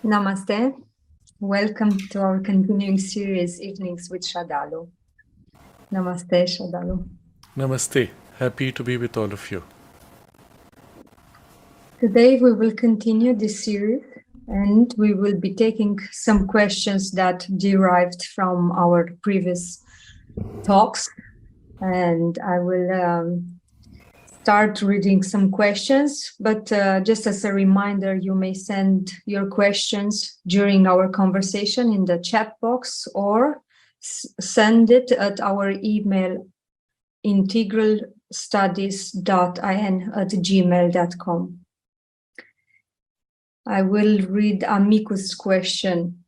Namaste. Welcome to our continuing series, Evenings with Sraddhalu. Namaste, Sraddhalu. Namaste. Happy to be with all of you. Today we will continue this series and we will be taking some questions that derived from our previous talks. And I will start reading some questions, but just as a reminder, you may send your questions during our conversation in the chat box or send it at our email integralstudies.in@gmail.com. I will read Amiku's question.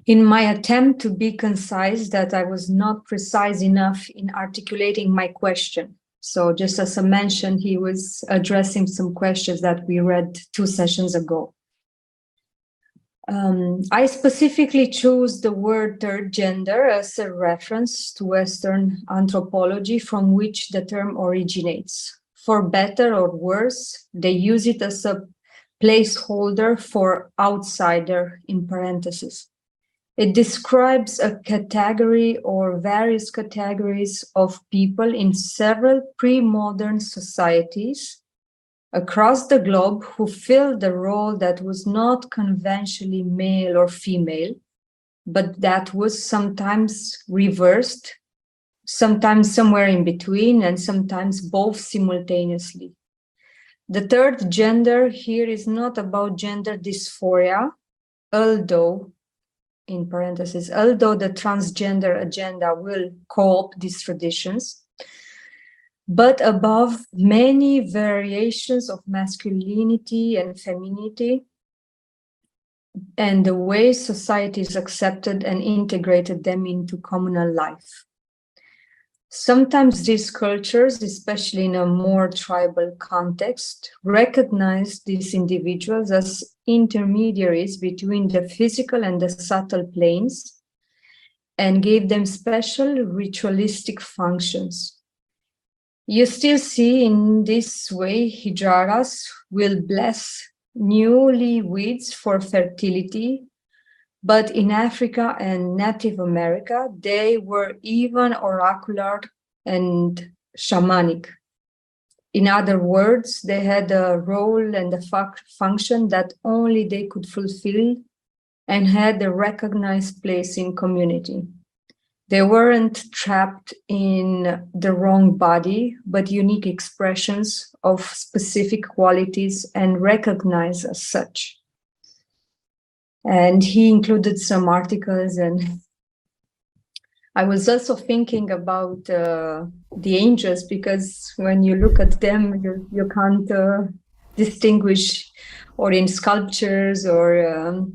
In my attempt to be concise, that I was not precise enough in articulating my question. So just as I mentioned, he was addressing some questions that we read 2 sessions ago. I specifically chose the word third gender as a reference to Western anthropology from which the term originates. For better or worse, they use it as a placeholder for outsider in parentheses. It describes a category or various categories of people in several pre-modern societies across the globe who filled the role that was not conventionally male or female, but that was sometimes reversed, sometimes somewhere in between, and sometimes both simultaneously. The third gender here is not about gender dysphoria, although in parentheses, although the transgender agenda will co-opt these traditions, but above many variations of masculinity and femininity and the way societies accepted and integrated them into communal life. Sometimes these cultures, especially in a more tribal context, recognize these individuals as intermediaries between the physical and the subtle planes and gave them special ritualistic functions. You still see in this way hijaras will bless newlyweds for fertility, but in Africa and Native America, they were even oracular and shamanic. In other words, they had a role and a function that only they could fulfill and had a recognized place in community. They weren't trapped in the wrong body, but unique expressions of specific qualities and recognized as such. And he included some articles, and I was also thinking about the angels, because when you look at them, you can't distinguish, or in sculptures or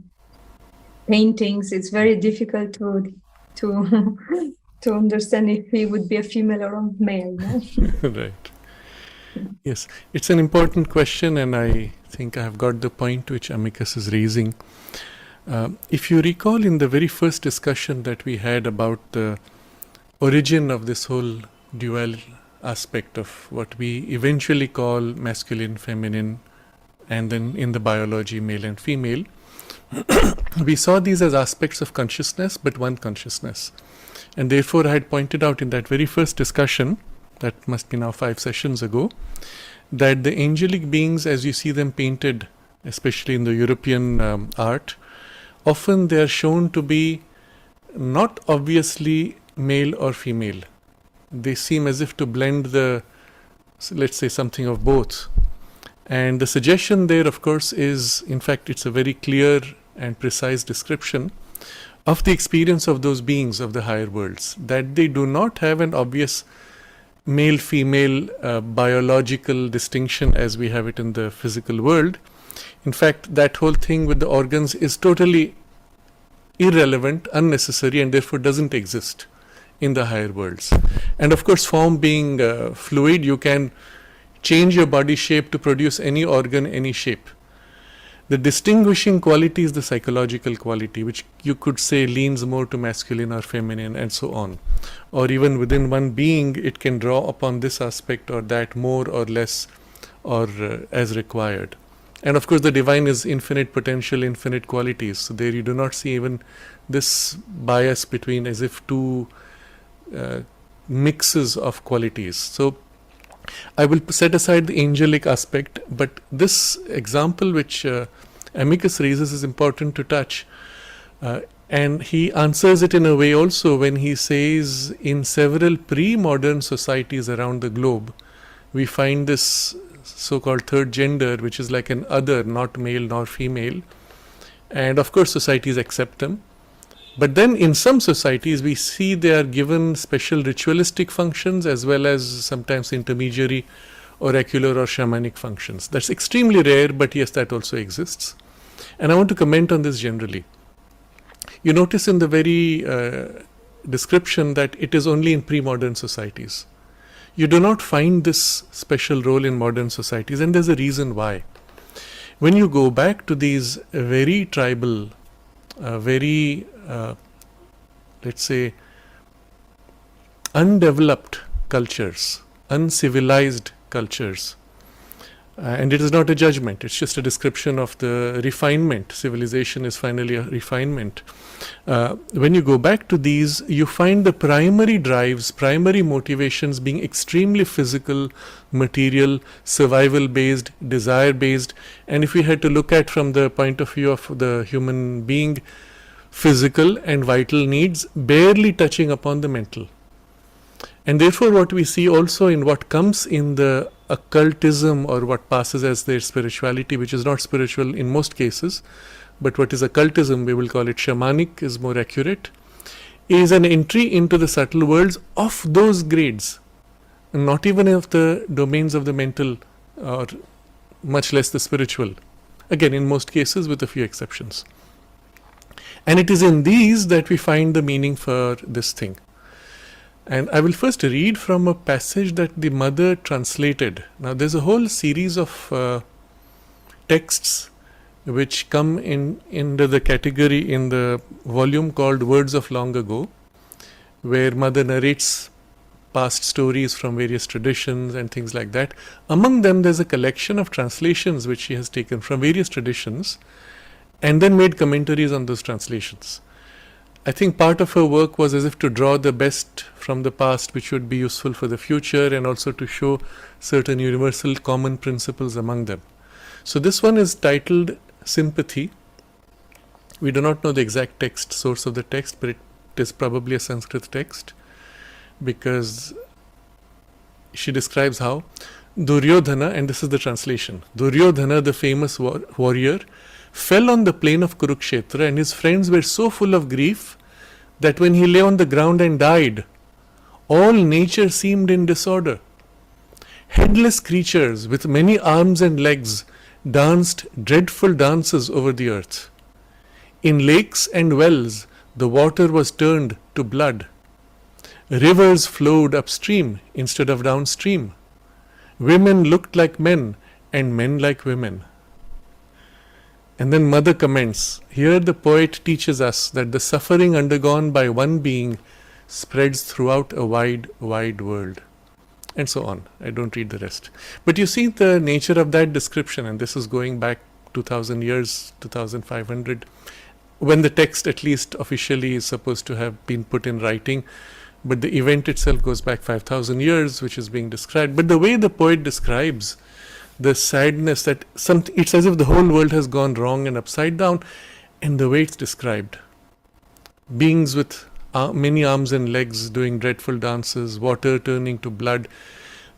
paintings, it's very difficult to understand if he would be a female or a male. No? Right. Yes, it's an important question, and I think I have got the point which Amicus is raising. If you recall, in the very first discussion that we had about the origin of this whole dual aspect of what we eventually call masculine, feminine, and then in the biology, male and female, we saw these as aspects of consciousness, but one consciousness. And therefore, I had pointed out in that very first discussion, that must be now 5 sessions ago, that the angelic beings, as you see them painted, especially in the European art, often they are shown to be not obviously male or female. They seem as if to blend let's say, something of both. And the suggestion there, of course, is, in fact, it's a very clear and precise description of the experience of those beings of the higher worlds, that they do not have an obvious male-female biological distinction as we have it in the physical world. In fact, that whole thing with the organs is totally irrelevant, unnecessary, and therefore doesn't exist in the higher worlds. And of course, form being fluid, you can change your body shape to produce any organ, any shape. The distinguishing quality is the psychological quality, which you could say leans more to masculine or feminine and so on. Or even within one being, it can draw upon this aspect or that more or less, or as required. And of course, the divine is infinite potential, infinite qualities. So there you do not see even this bias between as if two mixes of qualities. So I will set aside the angelic aspect, but this example which Amicus raises is important to touch. And he answers it in a way also when he says in several pre-modern societies around the globe, we find this so-called third gender, which is like an other, not male nor female. And of course, societies accept them. But then in some societies, we see they are given special ritualistic functions as well as sometimes intermediary, oracular or shamanic functions. That's extremely rare, but yes, that also exists. And I want to comment on this generally. You notice in the very description that it is only in pre-modern societies. You do not find this special role in modern societies, and there's a reason why. When you go back to these very tribal, very, let's say, undeveloped cultures, uncivilized cultures, and it is not a judgment, it's just a description of the refinement. Civilization is finally a refinement. When you go back to these, you find the primary drives, primary motivations being extremely physical, material, survival-based, desire-based. And if we had to look at from the point of view of the human being, physical and vital needs, barely touching upon the mental. And therefore what we see also in what comes in the occultism or what passes as their spirituality, which is not spiritual in most cases, but what is occultism, we will call it shamanic, is more accurate, is an entry into the subtle worlds of those grades, and not even of the domains of the mental or much less the spiritual. Again, in most cases with a few exceptions. And it is in these that we find the meaning for this thing. And I will first read from a passage that the mother translated. Now there's a whole series of texts which come into the category in the volume called Words of Long Ago, where mother narrates past stories from various traditions and things like that. Among them there's a collection of translations which she has taken from various traditions and then made commentaries on those translations. I think part of her work was as if to draw the best from the past which would be useful for the future, and also to show certain universal common principles among them. So this one is titled Sympathy. We do not know the exact text, source of the text, but it is probably a Sanskrit text, because she describes how Duryodhana, and this is the translation, Duryodhana, the famous warrior, fell on the plain of Kurukshetra, and his friends were so full of grief that when he lay on the ground and died, all nature seemed in disorder. Headless creatures with many arms and legs danced dreadful dances over the earth. In lakes and wells, the water was turned to blood. Rivers flowed upstream instead of downstream. Women looked like men and men like women. And then mother comments, here the poet teaches us that the suffering undergone by one being spreads throughout a wide, wide world. And so on. I don't read the rest. But you see the nature of that description, and this is going back 2000 years, 2500, when the text at least officially is supposed to have been put in writing, but the event itself goes back 5000 years, which is being described. But the way the poet describes the sadness that it's as if the whole world has gone wrong and upside down, and the way it's described. Beings with many arms and legs doing dreadful dances, water turning to blood,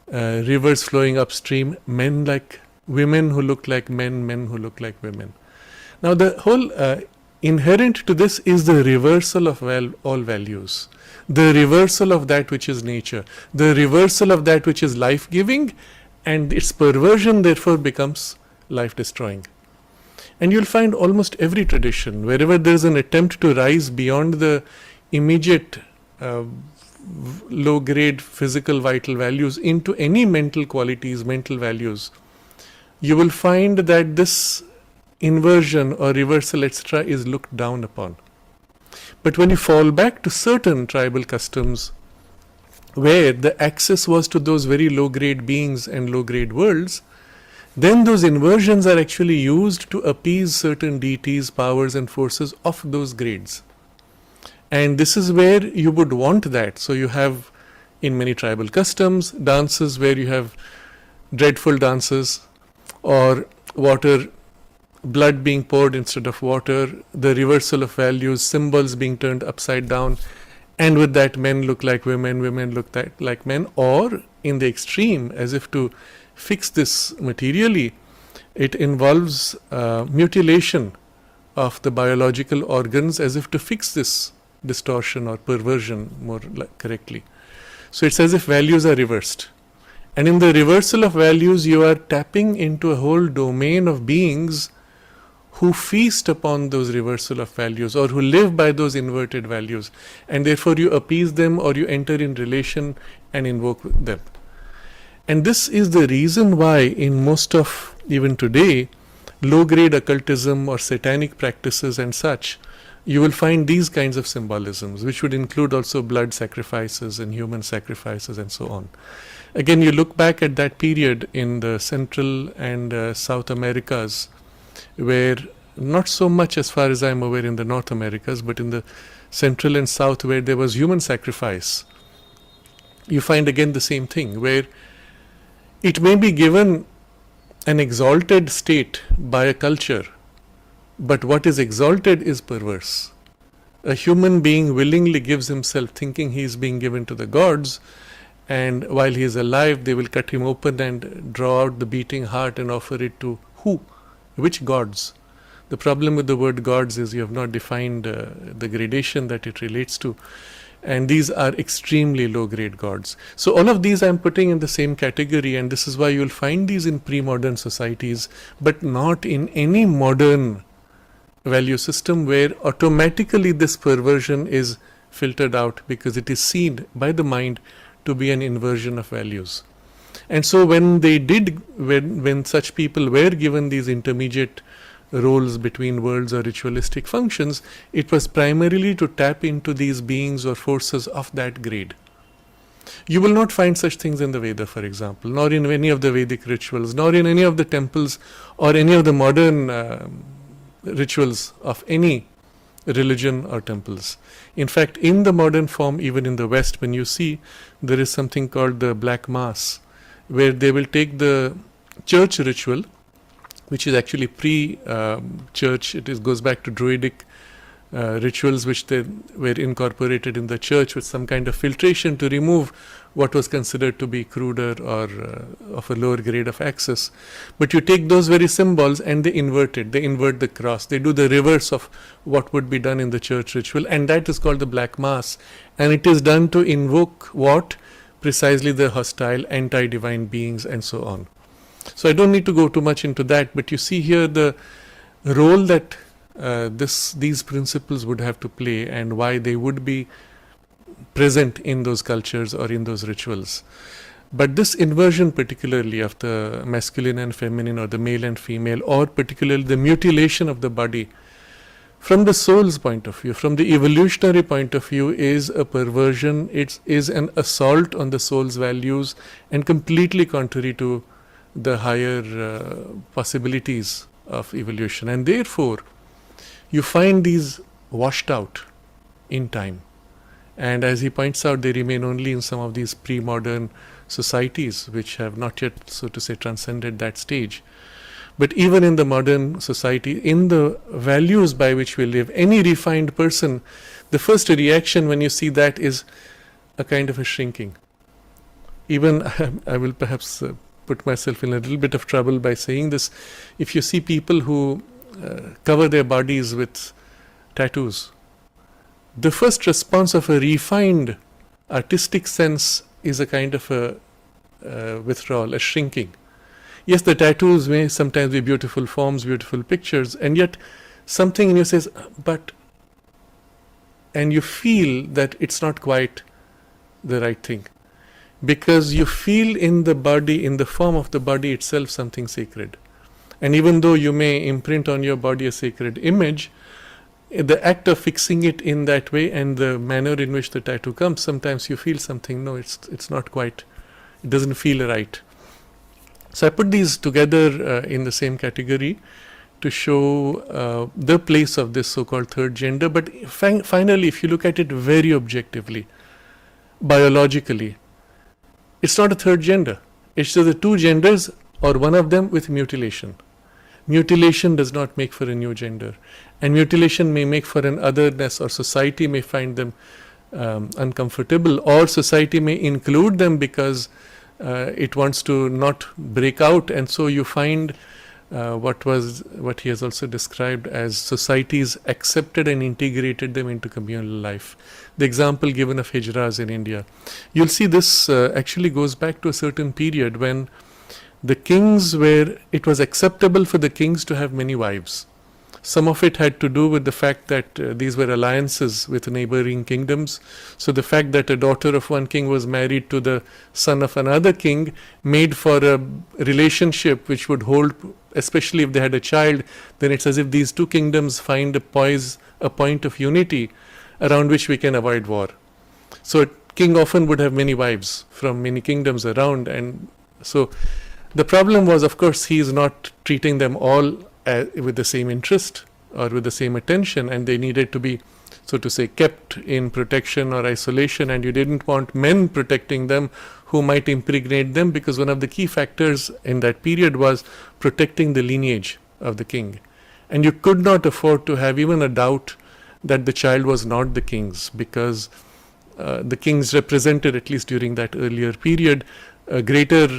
rivers flowing upstream, men like women who look like men, men who look like women. Now the whole inherent to this is the reversal of all values, the reversal of that which is nature, the reversal of that which is life-giving, and its perversion therefore becomes life-destroying. And you'll find almost every tradition, wherever there is an attempt to rise beyond the immediate low-grade physical vital values into any mental qualities, mental values, you will find that this inversion or reversal, etc., is looked down upon. But when you fall back to certain tribal customs, where the access was to those very low-grade beings and low-grade worlds, then those inversions are actually used to appease certain deities, powers and forces of those grades. And this is where you would want that. So you have in many tribal customs dances where you have dreadful dances, or water, blood being poured instead of water, the reversal of values, symbols being turned upside down, and with that men look like women, women look like men, or in the extreme, as if to fix this materially, it involves mutilation of the biological organs as if to fix this distortion or perversion more correctly. So it's as if values are reversed. And in the reversal of values, you are tapping into a whole domain of beings who feast upon those reversal of values or who live by those inverted values. And therefore you appease them or you enter in relation and invoke them. And this is the reason why in most of, even today, low-grade occultism or satanic practices and such, you will find these kinds of symbolisms, which would include also blood sacrifices and human sacrifices and so on. Again, you look back at that period in the Central and South Americas, where not so much as far as I am aware in the North Americas, but in the Central and South where there was human sacrifice, you find again the same thing, where it may be given an exalted state by a culture, but what is exalted is perverse. A human being willingly gives himself thinking he is being given to the gods, and while he is alive they will cut him open and draw out the beating heart and offer it to who? Which gods? The problem with the word gods is you have not defined the gradation that it relates to, and these are extremely low grade gods. So all of these I am putting in the same category, and this is why you will find these in pre-modern societies, but not in any modern value system where automatically this perversion is filtered out because it is seen by the mind to be an inversion of values. And so when such people were given these intermediate roles between worlds or ritualistic functions, it was primarily to tap into these beings or forces of that grade. You will not find such things in the Veda, for example, nor in any of the Vedic rituals, nor in any of the temples or any of the modern rituals of any religion or temples. In fact, in the modern form, even in the West, when you see, there is something called the Black Mass, where they will take the church ritual, which is actually pre-church. It goes back to Druidic rituals which they were incorporated in the church with some kind of filtration to remove what was considered to be cruder or of a lower grade of access. But you take those very symbols and they invert it. They invert the cross. They do the reverse of what would be done in the church ritual, and that is called the Black Mass. And it is done to invoke what? Precisely the hostile, anti-divine beings and so on. So I don't need to go too much into that, but you see here the role that these principles would have to play and why they would be present in those cultures or in those rituals. But this inversion particularly of the masculine and feminine or the male and female, or particularly the mutilation of the body, from the soul's point of view, from the evolutionary point of view, is a perversion. It is an assault on the soul's values and completely contrary to the higher possibilities of evolution. And therefore, you find these washed out in time. And as he points out, they remain only in some of these pre-modern societies which have not yet, so to say, transcended that stage. But even in the modern society, in the values by which we live, any refined person, the first reaction when you see that is a kind of a shrinking. Even, I will perhaps put myself in a little bit of trouble by saying this, if you see people who cover their bodies with tattoos, the first response of a refined artistic sense is a kind of a withdrawal, a shrinking. Yes, the tattoos may sometimes be beautiful forms, beautiful pictures, and yet something in you says, but, and you feel that it's not quite the right thing. Because you feel in the body, in the form of the body itself, something sacred. And even though you may imprint on your body a sacred image, the act of fixing it in that way and the manner in which the tattoo comes, sometimes you feel something, no, it's not quite, it doesn't feel right. So I put these together in the same category to show the place of this so-called third gender. But finally, if you look at it very objectively, biologically, it's not a third gender. It's just the two genders or one of them with mutilation. Mutilation does not make for a new gender, and mutilation may make for an otherness, or society may find them uncomfortable, or society may include them because it wants to not break out, and so you find what he has also described as societies accepted and integrated them into communal life. The example given of hijras in India, you'll see this actually goes back to a certain period when the kings were, it was acceptable for the kings to have many wives. Some of it had to do with the fact that these were alliances with neighboring kingdoms. So the fact that a daughter of one king was married to the son of another king made for a relationship which would hold, especially if they had a child, then it's as if these two kingdoms find a point of unity around which we can avoid war. So a king often would have many wives from many kingdoms around, and so the problem was, of course, he is not treating them all with the same interest or with the same attention, and they needed to be, so to say, kept in protection or isolation, and you didn't want men protecting them who might impregnate them, because one of the key factors in that period was protecting the lineage of the king, and you could not afford to have even a doubt that the child was not the king's, because the kings represented, at least during that earlier period, a greater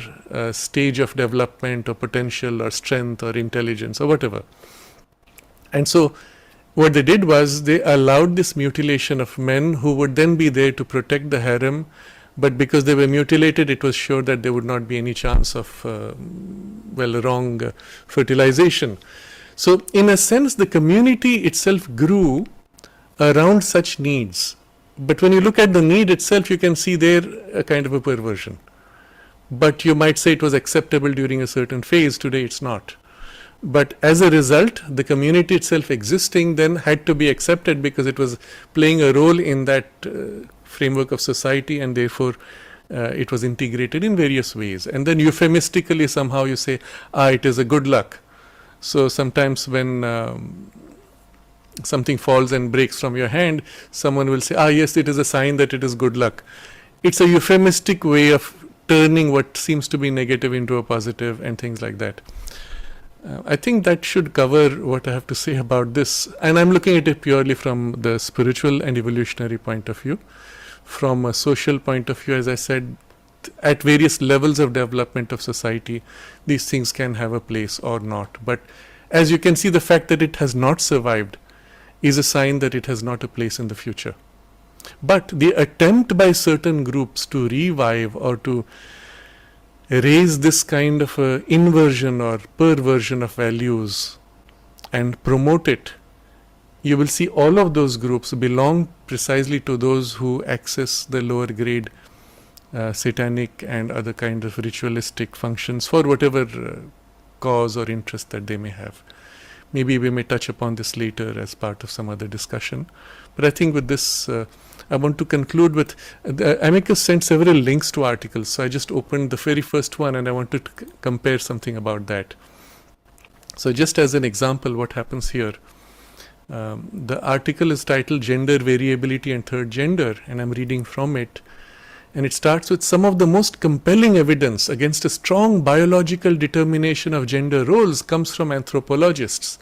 stage of development or potential or strength or intelligence or whatever. And so what they did was they allowed this mutilation of men who would then be there to protect the harem, but because they were mutilated, it was sure that there would not be any chance of wrong fertilization. So in a sense, the community itself grew around such needs. But when you look at the need itself, you can see there a kind of a perversion. But you might say it was acceptable during a certain phase. Today it's not. But as a result, the community itself existing then had to be accepted because it was playing a role in that framework of society, and therefore it was integrated in various ways. And then euphemistically somehow you say, it is a good luck. So sometimes when something falls and breaks from your hand, someone will say, yes, it is a sign that it is good luck. It's a euphemistic way of turning what seems to be negative into a positive and things like that. I think that should cover what I have to say about this. And I'm looking at it purely from the spiritual and evolutionary point of view. From a social point of view, as I said, at various levels of development of society, these things can have a place or not. But as you can see, the fact that it has not survived is a sign that it has not a place in the future. But the attempt by certain groups to revive or to raise this kind of a inversion or perversion of values and promote it, you will see all of those groups belong precisely to those who access the lower grade satanic and other kind of ritualistic functions for whatever cause or interest that they may have. Maybe we may touch upon this later as part of some other discussion. But I think with this, I want to conclude with, Amicus sent several links to articles. So I just opened the very first one and I wanted to compare something about that. So just as an example, what happens here, the article is titled Gender Variability and Third Gender, and I'm reading from it. And it starts with some of the most compelling evidence against a strong biological determination of gender roles comes from anthropologists.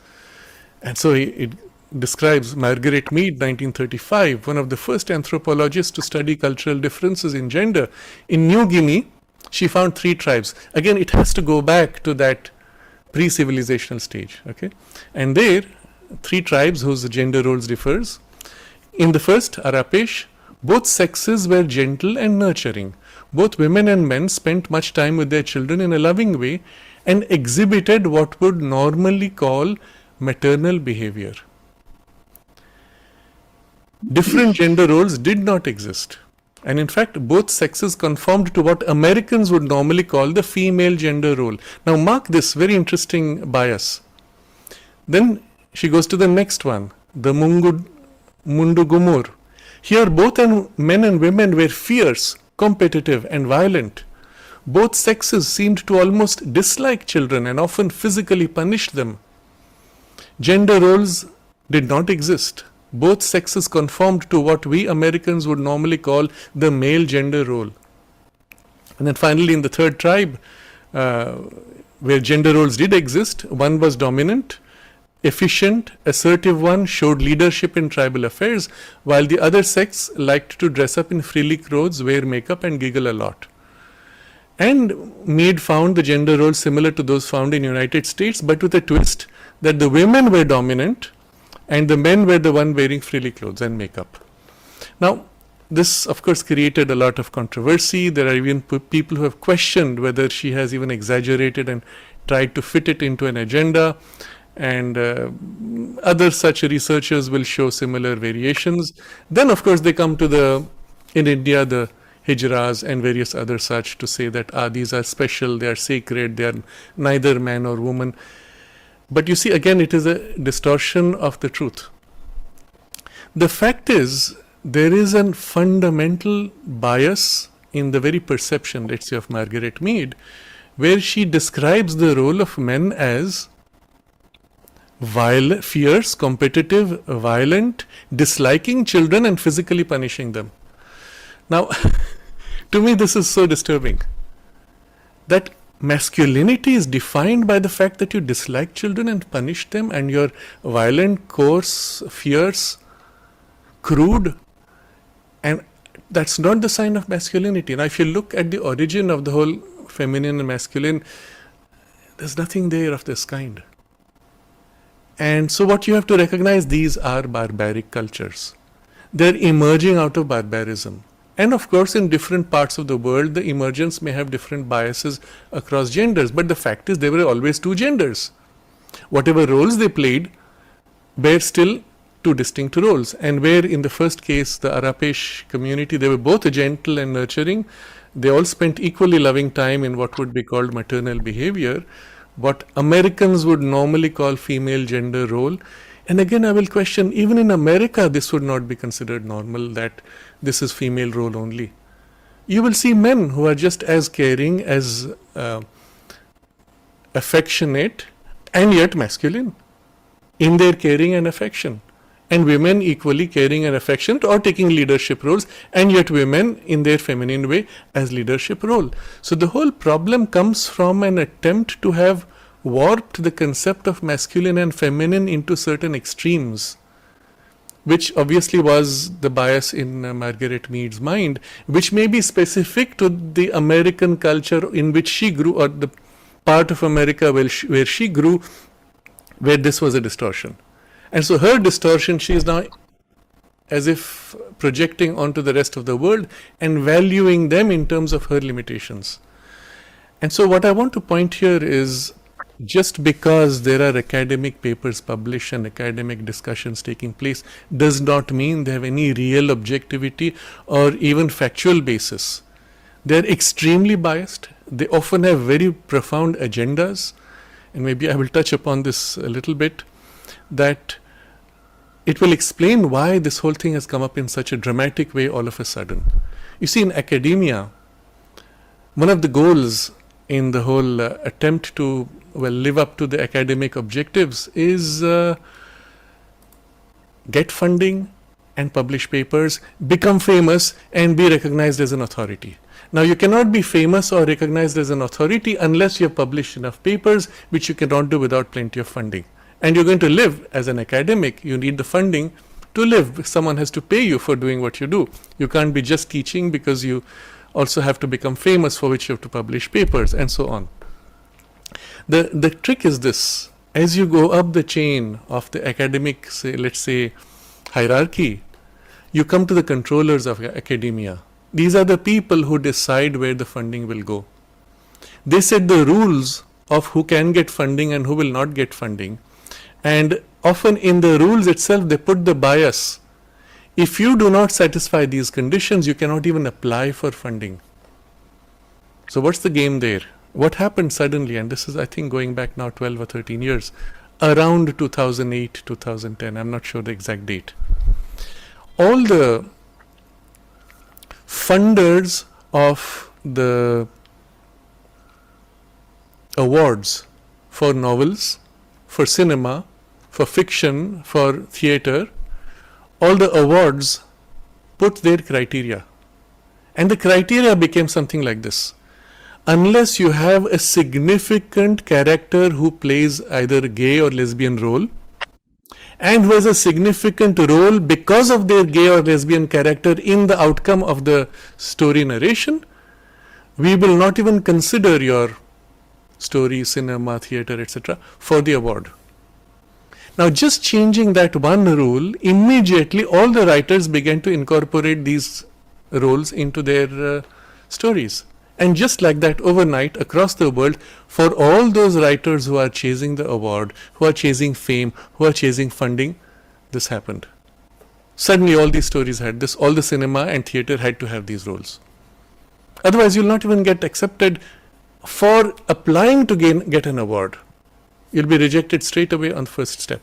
And so it describes Margaret Mead, 1935, one of the first anthropologists to study cultural differences in gender. In New Guinea, she found 3 tribes. Again, it has to go back to that pre-civilizational stage. Okay, and there, 3 tribes whose gender roles differs. In the first, Arapesh, both sexes were gentle and nurturing. Both women and men spent much time with their children in a loving way and exhibited what would normally call maternal behavior. Different gender roles did not exist. And in fact, both sexes conformed to what Americans would normally call the female gender role. Now mark this very interesting bias. Then she goes to the next one, the Mundugumur. Here both men and women were fierce, competitive and violent. Both sexes seemed to almost dislike children and often physically punish them. Gender roles did not exist. Both sexes conformed to what we Americans would normally call the male gender role. And then finally, in the third tribe, where gender roles did exist, one was dominant, efficient, assertive one, showed leadership in tribal affairs, while the other sex liked to dress up in frilly clothes, wear makeup, and giggle a lot. And Mead found the gender roles similar to those found in United States, but with a twist that the women were dominant and the men were the one wearing frilly clothes and makeup. Now, this of course created a lot of controversy. There are even people who have questioned whether she has even exaggerated and tried to fit it into an agenda, and other such researchers will show similar variations. Then of course they come to in India, the hijras and various other such to say that these are special, they are sacred, they are neither man or woman. But you see, again, it is a distortion of the truth. The fact is, there is a fundamental bias in the very perception, let's say, of Margaret Mead, where she describes the role of men as fierce, competitive, violent, disliking children and physically punishing them. Now, to me, this is so disturbing. That masculinity is defined by the fact that you dislike children and punish them, and you're violent, coarse, fierce, crude, and that's not the sign of masculinity. Now, if you look at the origin of the whole feminine and masculine, there's nothing there of this kind. And so what you have to recognize, these are barbaric cultures. They're emerging out of barbarism. And of course, in different parts of the world, the emergence may have different biases across genders. But the fact is, there were always two genders. Whatever roles they played were still two distinct roles. And where in the first case, the Arapesh community, they were both gentle and nurturing. They all spent equally loving time in what would be called maternal behavior, what Americans would normally call female gender role. And again, I will question, even in America, this would not be considered normal, that this is female role only. You will see men who are just as caring, as affectionate, and yet masculine in their caring and affection. And women equally caring and affectionate or taking leadership roles, and yet women in their feminine way as leadership role. So the whole problem comes from an attempt to have warped the concept of masculine and feminine into certain extremes, which obviously was the bias in Margaret Mead's mind, which may be specific to the American culture in which she grew, or the part of America where she grew, where this was a distortion. And so her distortion, she is now as if projecting onto the rest of the world and valuing them in terms of her limitations. And so what I want to point here is, just because there are academic papers published and academic discussions taking place does not mean they have any real objectivity or even factual basis. They are extremely biased. They often have very profound agendas, and maybe I will touch upon this a little bit, that it will explain why this whole thing has come up in such a dramatic way all of a sudden. You see, in academia, one of the goals in the whole attempt to live up to the academic objectives is get funding and publish papers, become famous and be recognized as an authority. Now, you cannot be famous or recognized as an authority unless you have published enough papers, which you cannot do without plenty of funding. And you're going to live as an academic, you need the funding to live. Someone has to pay you for doing what you do. You can't be just teaching, because you also have to become famous, for which you have to publish papers and so on. The trick is this: as you go up the chain of the academic, let's say, hierarchy, you come to the controllers of academia. These are the people who decide where the funding will go. They set the rules of who can get funding and who will not get funding. And often in the rules itself, they put the bias. If you do not satisfy these conditions, you cannot even apply for funding. So what's the game there? What happened suddenly, and this is, I think, going back now 12 or 13 years, around 2008, 2010, I'm not sure the exact date. All the funders of the awards for novels, for cinema, for fiction, for theatre, all the awards put their criteria. And the criteria became something like this. Unless you have a significant character who plays either a gay or lesbian role, and who has a significant role because of their gay or lesbian character in the outcome of the story narration, we will not even consider your story, cinema, theatre, etc. for the award. Now, just changing that one rule, immediately all the writers began to incorporate these roles into their stories. And just like that, overnight, across the world, for all those writers who are chasing the award, who are chasing fame, who are chasing funding, this happened. Suddenly all these stories had this, all the cinema and theatre had to have these roles. Otherwise, you'll not even get accepted for applying to get an award. You'll be rejected straight away on the first step.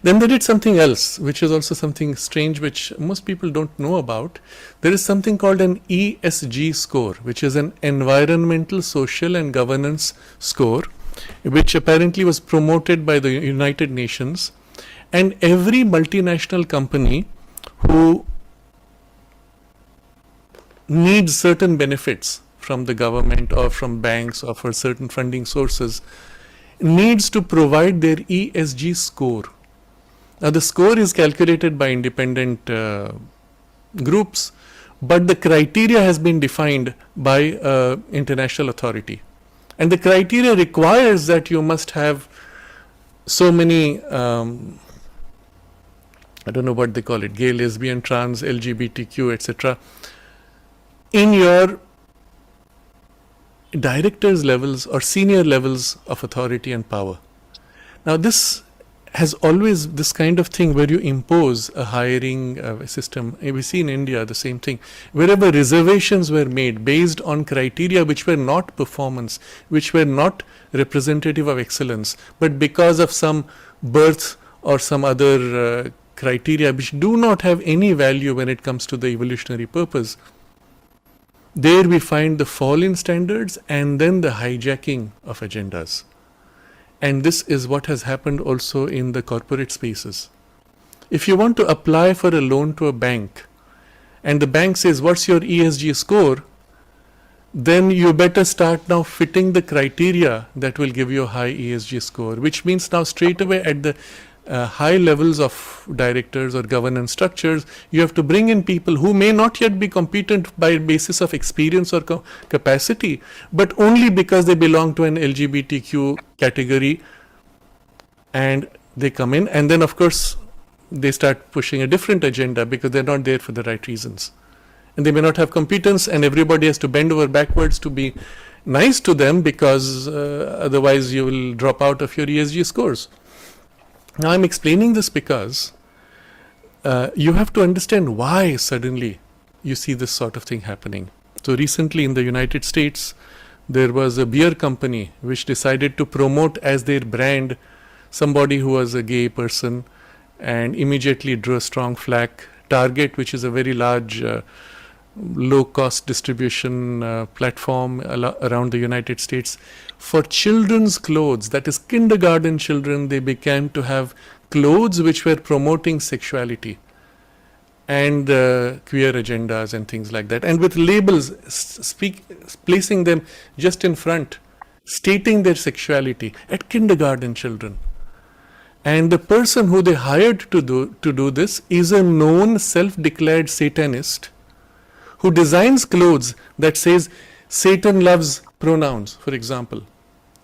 Then they did something else, which is also something strange, which most people don't know about. There is something called an ESG score, which is an environmental, social and governance score, which apparently was promoted by the United Nations. And every multinational company who needs certain benefits from the government or from banks or for certain funding sources needs to provide their ESG score. Now, the score is calculated by independent groups, but the criteria has been defined by international authority. And the criteria requires that you must have so many, I don't know what they call it, gay, lesbian, trans, LGBTQ, etc. in your directors levels or senior levels of authority and power. Now, this has always this kind of thing where you impose a hiring system. We see in India the same thing. Wherever reservations were made based on criteria which were not performance, which were not representative of excellence, but because of some birth or some other criteria which do not have any value when it comes to the evolutionary purpose, there we find the fall in standards and then the hijacking of agendas. And this is what has happened also in the corporate spaces. If you want to apply for a loan to a bank and the bank says, what's your ESG score? Then you better start now fitting the criteria that will give you a high ESG score, which means now straight away at the high levels of directors or governance structures, you have to bring in people who may not yet be competent by basis of experience or capacity, but only because they belong to an LGBTQ category, and they come in, and then of course they start pushing a different agenda because they're not there for the right reasons. And they may not have competence, and everybody has to bend over backwards to be nice to them because otherwise you will drop out of your ESG scores. Now, I'm explaining this because you have to understand why suddenly you see this sort of thing happening. So recently in the United States, there was a beer company which decided to promote as their brand somebody who was a gay person, and immediately drew a strong flag. Target, which is a very large low-cost distribution platform around the United States, for children's clothes, that is kindergarten children, they began to have clothes which were promoting sexuality and queer agendas and things like that, and with labels placing them just in front, stating their sexuality at kindergarten children. And the person who they hired to do this is a known self-declared Satanist who designs clothes that says Satan loves pronouns, for example.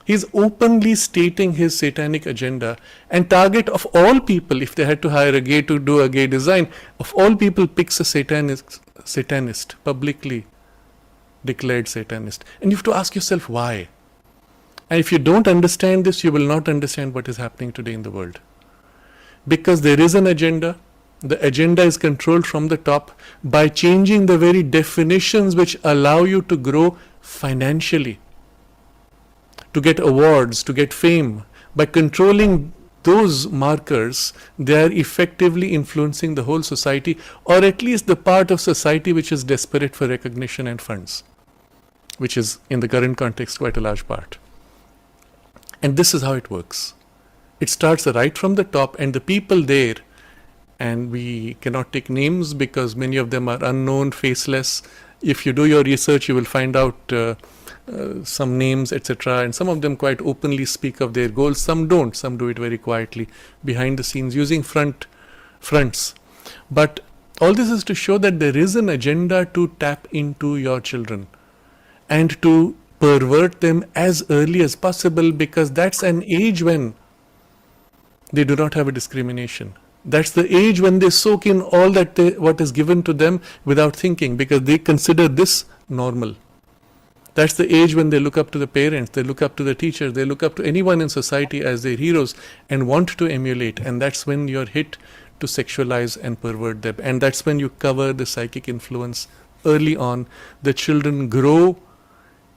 He's openly stating his satanic agenda, and target of all people, if they had to hire a gay to do a gay design, of all people picks a satanist, publicly declared satanist. And you have to ask yourself why. And if you don't understand this, you will not understand what is happening today in the world. Because there is an agenda. The agenda is controlled from the top by changing the very definitions which allow you to grow financially, to get awards, to get fame. By controlling those markers, they are effectively influencing the whole society, or at least the part of society which is desperate for recognition and funds. which is in the current context quite a large part. And this is how it works. It starts right from the top, and the people there, and we cannot take names because many of them are unknown, faceless. If you do your research, you will find out some names, etc. And some of them quite openly speak of their goals. Some don't. Some do it very quietly behind the scenes using fronts. But all this is to show that there is an agenda to tap into your children and to pervert them as early as possible, because that's an age when they do not have a discrimination. That's the age when they soak in all that what is given to them without thinking, because they consider this normal. That's the age when they look up to the parents, they look up to the teachers, they look up to anyone in society as their heroes and want to emulate. And that's when you're hit to sexualize and pervert them. And that's when you cover the psychic influence early on. The children grow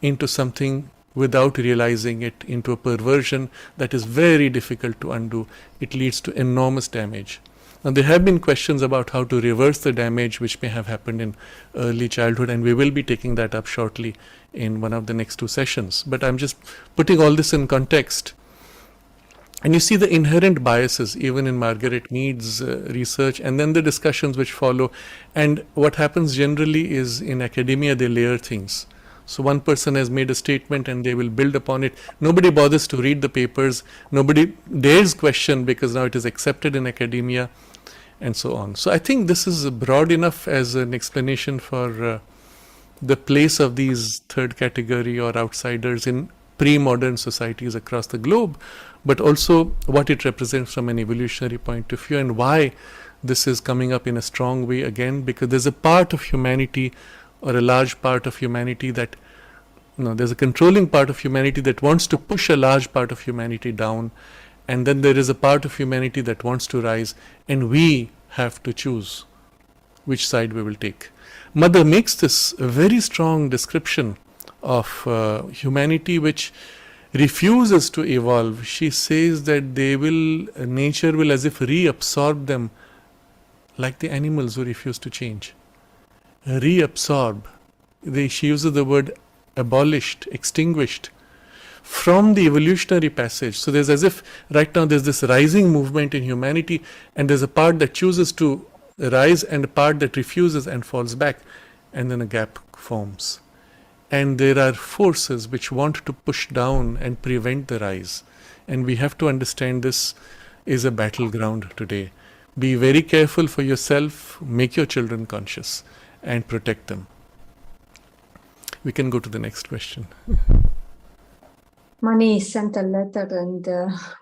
into something without realizing it, into a perversion that is very difficult to undo. It leads to enormous damage. Now, there have been questions about how to reverse the damage which may have happened in early childhood, and we will be taking that up shortly in one of the next two sessions. But I'm just putting all this in context. And you see the inherent biases even in Margaret Mead's research, and then the discussions which follow. And what happens generally is in academia they layer things. So one person has made a statement and they will build upon it. Nobody bothers to read the papers. Nobody dares question because now it is accepted in academia and so on. So I think this is broad enough as an explanation for the place of these third category or outsiders in pre-modern societies across the globe, but also what it represents from an evolutionary point of view and why this is coming up in a strong way again, because there's a part of humanity or a large part of humanity that, there's a controlling part of humanity that wants to push a large part of humanity down, and then there is a part of humanity that wants to rise, and we have to choose which side we will take. Mother makes this very strong description of humanity which refuses to evolve. She says that nature will as if reabsorb them like the animals who refuse to change. Reabsorb. She uses the word abolished, extinguished from the evolutionary passage. So there's as if right now there's this rising movement in humanity, and there's a part that chooses to rise and a part that refuses and falls back, and then a gap forms. And there are forces which want to push down and prevent the rise. And we have to understand this is a battleground today. Be very careful for yourself, make your children conscious, and protect them. We can go to the next question. Mani sent a letter and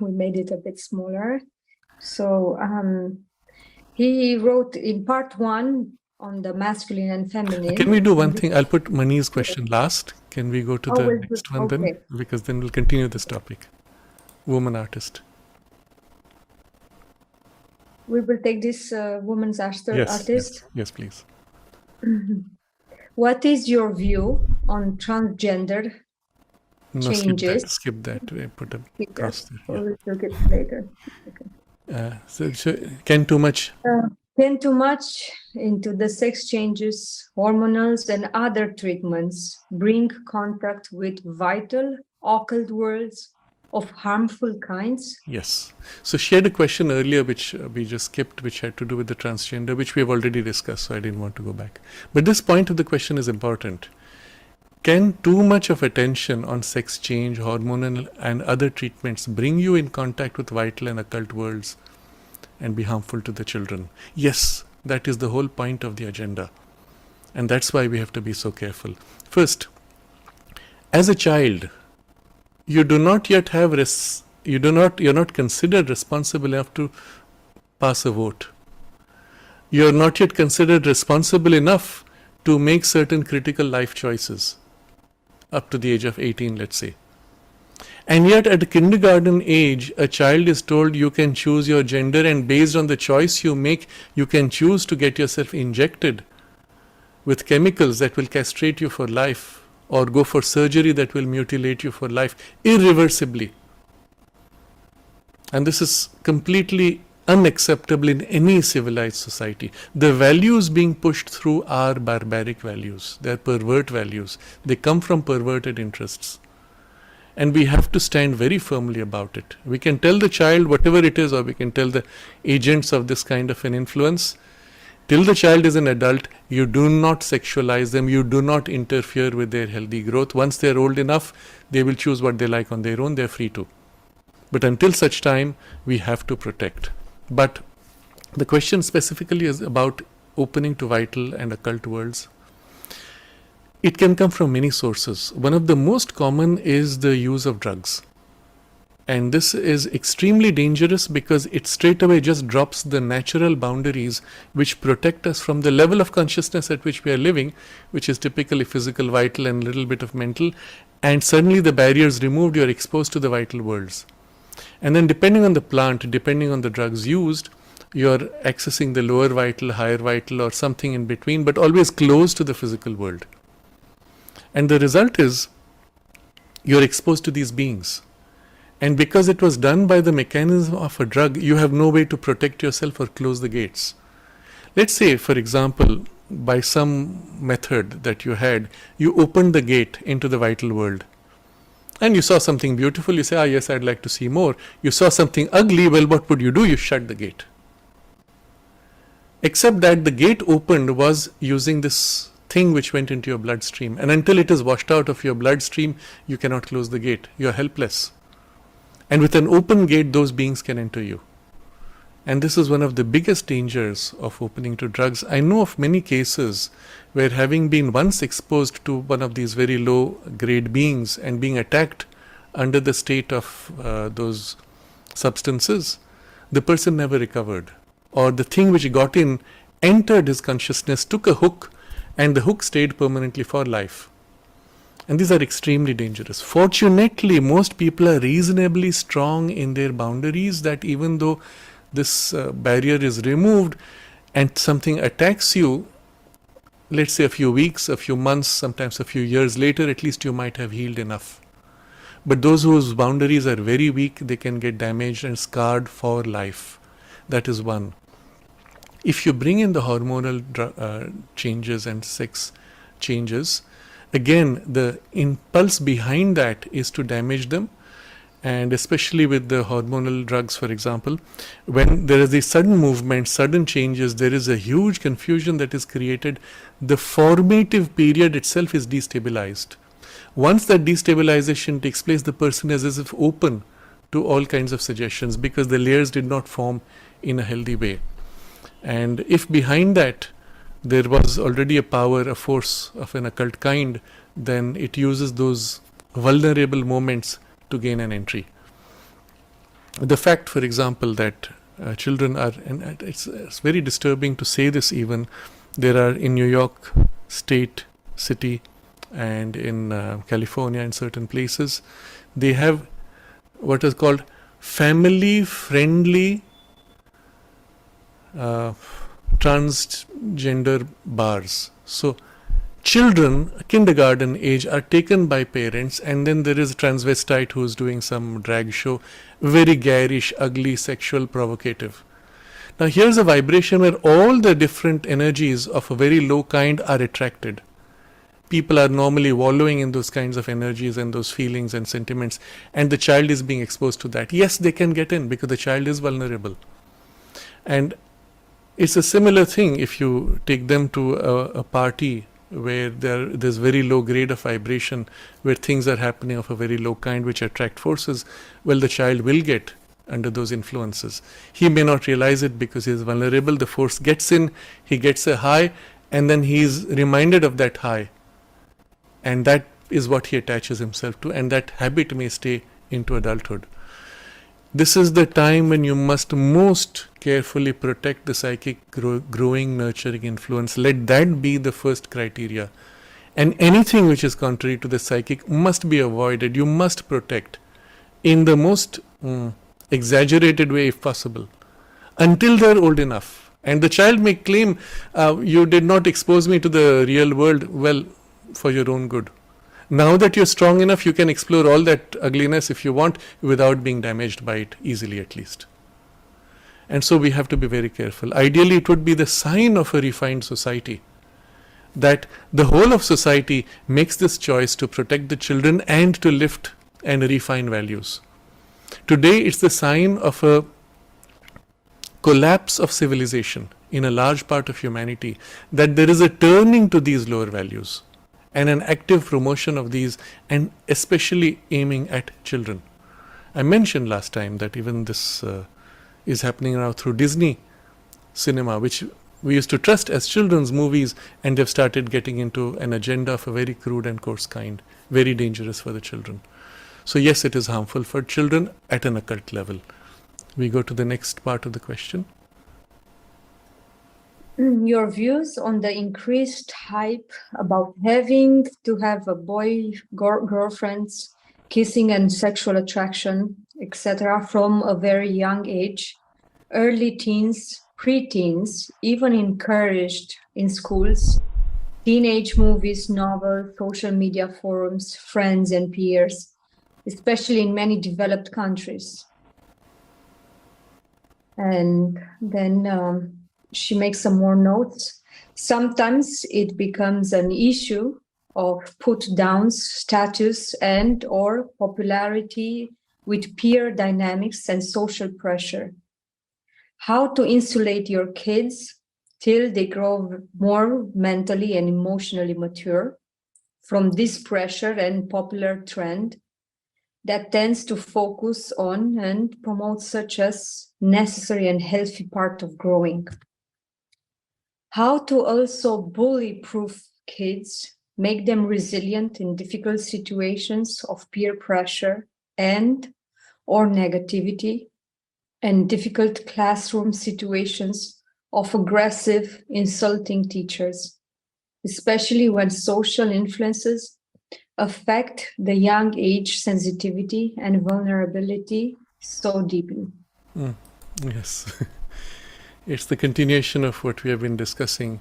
we made it a bit smaller. So he wrote in part 1 on the masculine and feminine. Can we do one thing? I'll put Mani's question last. Can we go to the next one then? Because then we'll continue this topic. Woman artist. We will take this woman's artist. Yes, please. What is your view on transgender changes? Skip that. Put a cross there. Yeah. We'll look at it later. Okay. So can too much into the sex changes, hormonals, and other treatments bring contact with vital occult worlds of harmful kinds? Yes. So she had a question earlier which we just skipped, which had to do with the transgender, which we have already discussed, so I didn't want to go back. But this point of the question is important. Can too much of attention on sex change, hormonal and other treatments bring you in contact with vital and occult worlds and be harmful to the children? Yes, that is the whole point of the agenda. And that's why we have to be so careful. First, as a child, you're not considered responsible enough to pass a vote. You're not yet considered responsible enough to make certain critical life choices up to the age of 18, let's say. And yet at a kindergarten age, a child is told you can choose your gender, and based on the choice you make, you can choose to get yourself injected with chemicals that will castrate you for life, or go for surgery that will mutilate you for life irreversibly. And this is completely unacceptable in any civilized society. The values being pushed through are barbaric values. They are pervert values. They come from perverted interests. And we have to stand very firmly about it. We can tell the child whatever it is, or we can tell the agents of this kind of an influence. Till the child is an adult, you do not sexualize them, you do not interfere with their healthy growth. Once they are old enough, they will choose what they like on their own, they are free to. But until such time, we have to protect. But the question specifically is about opening to vital and occult worlds. It can come from many sources. One of the most common is the use of drugs. And this is extremely dangerous because it straight away just drops the natural boundaries which protect us from the level of consciousness at which we are living, which is typically physical, vital, and a little bit of mental. And suddenly the barriers removed, you are exposed to the vital worlds. And then depending on the plant, depending on the drugs used, you are accessing the lower vital, higher vital, or something in between, but always close to the physical world. And the result is you're exposed to these beings. And because it was done by the mechanism of a drug, you have no way to protect yourself or close the gates. Let's say, for example, by some method that you had, you opened the gate into the vital world. And you saw something beautiful, you say, yes, I'd like to see more. You saw something ugly, well, what would you do? You shut the gate. Except that the gate opened was using this thing which went into your bloodstream, and until it is washed out of your bloodstream, you cannot close the gate. You are helpless. And with an open gate, those beings can enter you. And this is one of the biggest dangers of opening to drugs. I know of many cases where, having been once exposed to one of these very low grade beings and being attacked under the state of those substances, the person never recovered. Or the thing which got in entered his consciousness, took a hook, and the hook stayed permanently for life. And these are extremely dangerous. Fortunately, most people are reasonably strong in their boundaries, that even though this barrier is removed and something attacks you, let's say a few weeks, a few months, sometimes a few years later, at least you might have healed enough. But those whose boundaries are very weak, they can get damaged and scarred for life. That is one. If you bring in the hormonal changes and sex changes, again, the impulse behind that is to damage them. And especially with the hormonal drugs, for example, when there is a sudden movement, sudden changes, there is a huge confusion that is created. The formative period itself is destabilized. Once that destabilization takes place, the person is as if open to all kinds of suggestions because the layers did not form in a healthy way. And if behind that there was already a power, a force of an occult kind, then it uses those vulnerable moments to gain an entry. The fact, for example, that children are, and it's very disturbing to say this even, there are in New York state, city, and in California in certain places, they have what is called family-friendly transgender bars. So children, kindergarten age, are taken by parents, and then there is a transvestite who is doing some drag show, very garish, ugly, sexual, provocative. Now here's a vibration where all the different energies of a very low kind are attracted. People are normally wallowing in those kinds of energies and those feelings and sentiments, and the child is being exposed to that. Yes, they can get in because the child is vulnerable. And it's a similar thing if you take them to a party where there's very low grade of vibration, where things are happening of a very low kind which attract forces. Well, the child will get under those influences. He may not realize it because he is vulnerable. The force gets in, he gets a high, and then he is reminded of that high. And that is what he attaches himself to, and that habit may stay into adulthood. This is the time when you must most carefully protect the psychic growing, nurturing influence. Let that be the first criteria. And anything which is contrary to the psychic must be avoided. You must protect in the most exaggerated way if possible, until they are old enough. And the child may claim, you did not expose me to the real world. Well, for your own good. Now that you're strong enough, you can explore all that ugliness if you want without being damaged by it, easily at least. And so we have to be very careful. Ideally, it would be the sign of a refined society that the whole of society makes this choice to protect the children and to lift and refine values. Today, it's the sign of a collapse of civilization in a large part of humanity, that there is a turning to these lower values and an active promotion of these, and especially aiming at children. I mentioned last time that even this is happening now through Disney cinema, which we used to trust as children's movies, and they've started getting into an agenda of a very crude and coarse kind, very dangerous for the children. So yes, it is harmful for children at an occult level. We go to the next part of the question. Your views on the increased hype about having to have a boy girlfriends, kissing and sexual attraction, etc., from a very young age, early teens, pre-teens, even encouraged in schools, teenage movies, novels, social media forums, friends and peers, especially in many developed countries. And then she makes some more notes. Sometimes it becomes an issue of put downs, status, and or popularity with peer dynamics and social pressure. How to insulate your kids till they grow more mentally and emotionally mature from this pressure and popular trend that tends to focus on and promote such as necessary and healthy part of growing. How to also bully-proof kids, make them resilient in difficult situations of peer pressure and or negativity, and difficult classroom situations of aggressive, insulting teachers, especially when social influences affect the young age sensitivity and vulnerability so deeply. Yes. It's the continuation of what we have been discussing.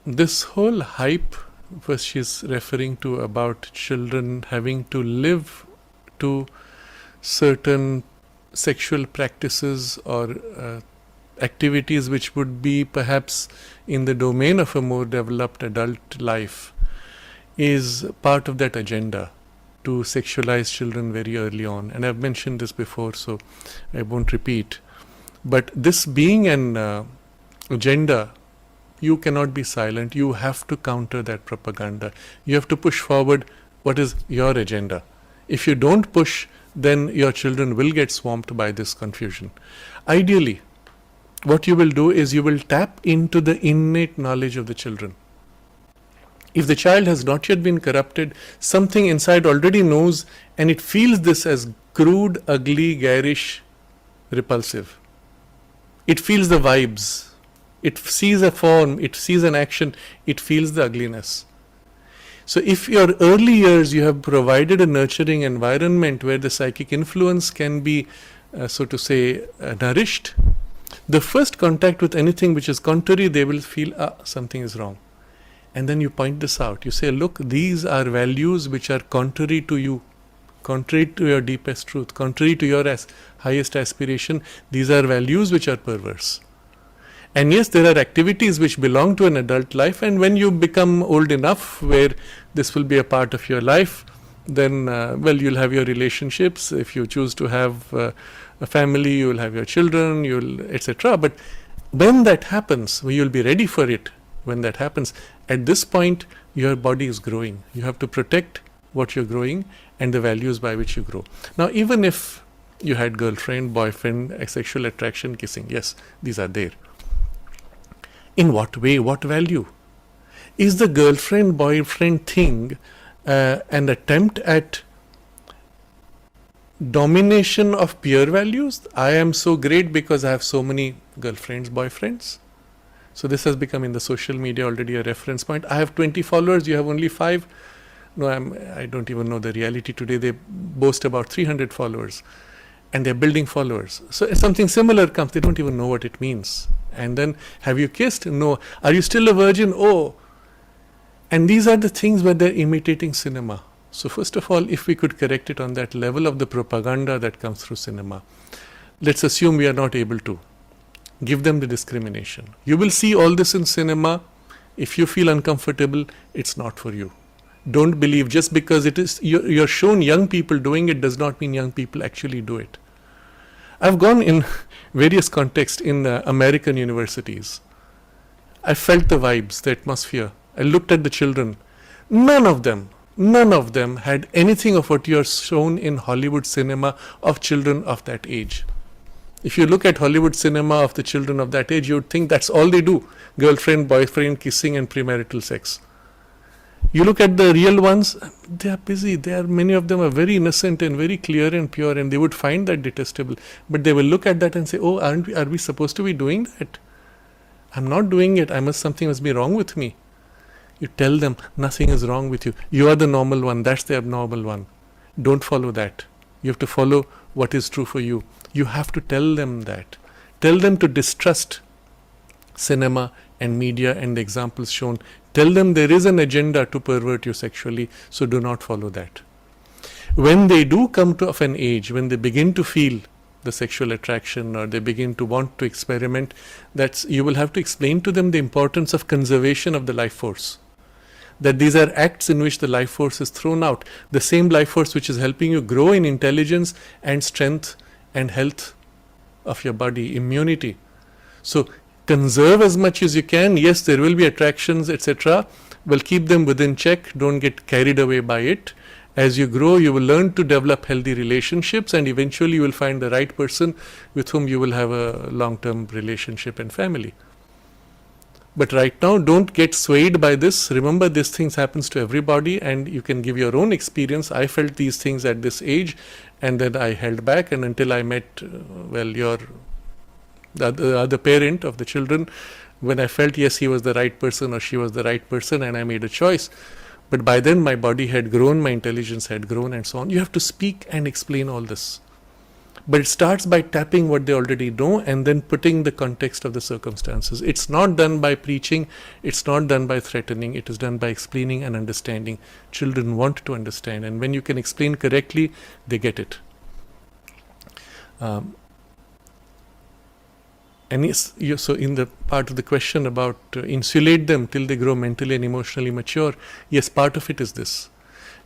This whole hype, first she's referring to about children having to live to certain sexual practices or activities which would be perhaps in the domain of a more developed adult life, is part of that agenda to sexualize children very early on. And I've mentioned this before, so I won't repeat. But this being an agenda, you cannot be silent. You have to counter that propaganda. You have to push forward what is your agenda. If you don't push, then your children will get swamped by this confusion. Ideally, what you will do is you will tap into the innate knowledge of the children. If the child has not yet been corrupted, something inside already knows, and it feels this as crude, ugly, garish, repulsive. It feels the vibes. It sees a form, it sees an action, it feels the ugliness. So if your early years you have provided a nurturing environment where the psychic influence can be, so to say, nourished, the first contact with anything which is contrary, they will feel, something is wrong. And then you point this out. You say, look, these are values which are contrary to you, contrary to your deepest truth, contrary to your highest aspiration. These are values which are perverse. And yes, there are activities which belong to an adult life, and when you become old enough where this will be a part of your life, then, you'll have your relationships. If you choose to have a family, you'll have your children, etc. But when that happens, you'll be ready for it. When that happens, at this point, your body is growing. You have to protect what you're growing and the values by which you grow. Now, even if you had girlfriend, boyfriend, sexual attraction, kissing, yes, these are there. In what way? What value? Is the girlfriend-boyfriend thing an attempt at domination of peer values? I am so great because I have so many girlfriends, boyfriends. So this has become in the social media already a reference point. I have 20 followers, you have only 5. No, I don't even know the reality today. They boast about 300 followers. And they're building followers. So if something similar comes, they don't even know what it means. And then, have you kissed? No. Are you still a virgin? Oh. And these are the things where they're imitating cinema. So first of all, if we could correct it on that level of the propaganda that comes through cinema. Let's assume we are not able to. Give them the discrimination. You will see all this in cinema. If you feel uncomfortable, it's not for you. Don't believe just because it is you're shown young people doing it does not mean young people actually do it. I've gone in various contexts in American universities. I felt the vibes, the atmosphere. I looked at the children. None of them had anything of what you are shown in Hollywood cinema of children of that age. If you look at Hollywood cinema of the children of that age, you would think that's all they do. Girlfriend, boyfriend, kissing and premarital sex. You look at the real ones, they are busy. Many of them are very innocent and very clear and pure, and they would find that detestable. But they will look at that and say, oh, are we supposed to be doing that? I'm not doing it. Something must be wrong with me. You tell them nothing is wrong with you. You are the normal one. That's the abnormal one. Don't follow that. You have to follow what is true for you. You have to tell them that. Tell them to distrust cinema and media and the examples shown. Tell them there is an agenda to pervert you sexually, so do not follow that. When they do come to of an age, when they begin to feel the sexual attraction or they begin to want to experiment, you will have to explain to them the importance of conservation of the life force. That these are acts in which the life force is thrown out. The same life force which is helping you grow in intelligence and strength and health of your body, immunity. So conserve as much as you can. Yes, there will be attractions, etc. Well, keep them within check. Don't get carried away by it. As you grow, you will learn to develop healthy relationships, and eventually you will find the right person with whom you will have a long-term relationship and family. But right now, don't get swayed by this. Remember, these things happens to everybody, and you can give your own experience. I felt these things at this age, and then I held back, and until I met, the other parent of the children, when I felt, yes, he was the right person or she was the right person, and I made a choice. But by then, my body had grown, my intelligence had grown, and so on. You have to speak and explain all this. But it starts by tapping what they already know and then putting the context of the circumstances. It's not done by preaching. It's not done by threatening. It is done by explaining and understanding. Children want to understand. And when you can explain correctly, they get it. So in the part of the question about insulate them till they grow mentally and emotionally mature, yes, part of it is this.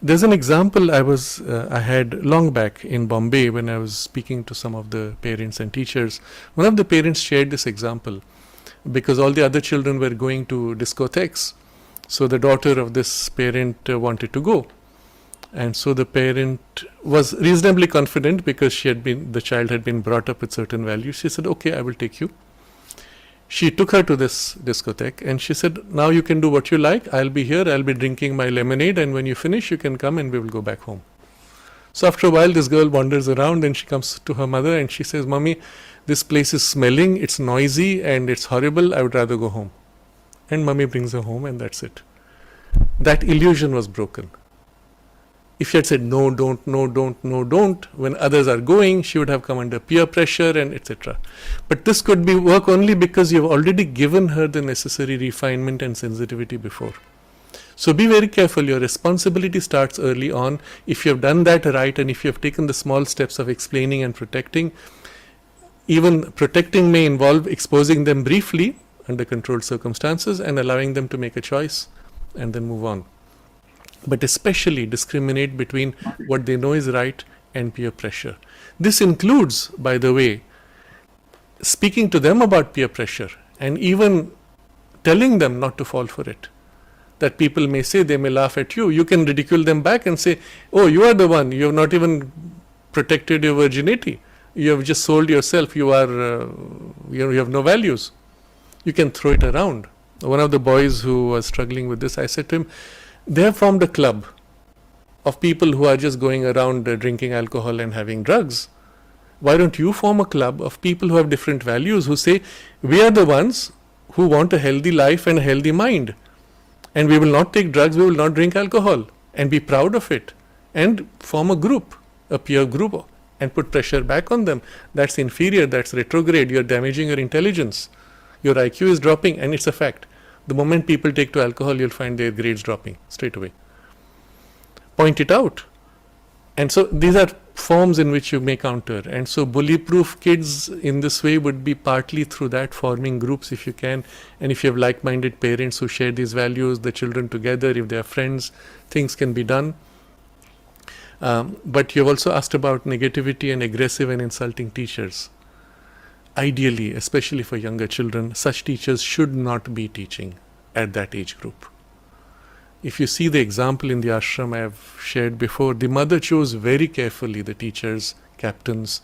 There's an example I had long back in Bombay when I was speaking to some of the parents and teachers. One of the parents shared this example because all the other children were going to discotheques. So the daughter of this parent wanted to go. And so the parent was reasonably confident because the child had been brought up with certain values. She said, okay, I will take you. She took her to this discotheque and she said, now you can do what you like. I'll be here. I'll be drinking my lemonade. And when you finish, you can come and we will go back home. So after a while, this girl wanders around and she comes to her mother and she says, Mommy, this place is smelling. It's noisy and it's horrible. I would rather go home. And Mommy brings her home and that's it. That illusion was broken. If she had said, no, don't, when others are going, she would have come under peer pressure and etc. But this could work only because you have already given her the necessary refinement and sensitivity before. So be very careful. Your responsibility starts early on. If you have done that right and if you have taken the small steps of explaining and protecting, even protecting may involve exposing them briefly under controlled circumstances and allowing them to make a choice and then move on. But especially discriminate between what they know is right and peer pressure. This includes, by the way, speaking to them about peer pressure and even telling them not to fall for it. That people may say, they may laugh at you. You can ridicule them back and say, oh, you are the one. You have not even protected your virginity. You have just sold yourself. You have no values. You can throw it around. One of the boys who was struggling with this, I said to him, they have formed a club of people who are just going around drinking alcohol and having drugs. Why don't you form a club of people who have different values, who say, we are the ones who want a healthy life and a healthy mind. And we will not take drugs, we will not drink alcohol, and be proud of it. And form a group, a peer group, and put pressure back on them. That's inferior, that's retrograde, you're damaging your intelligence. Your IQ is dropping, and it's a fact. The moment people take to alcohol, you'll find their grades dropping straight away. Point it out. And so these are forms in which you may counter. And so bully-proof kids in this way would be partly through that, forming groups if you can. And if you have like-minded parents who share these values, the children together, if they are friends, things can be done. But you've also asked about negativity and aggressive and insulting teachers. Ideally, especially for younger children, such teachers should not be teaching at that age group. If you see the example in the ashram I have shared before, the mother chose very carefully the teachers, captains,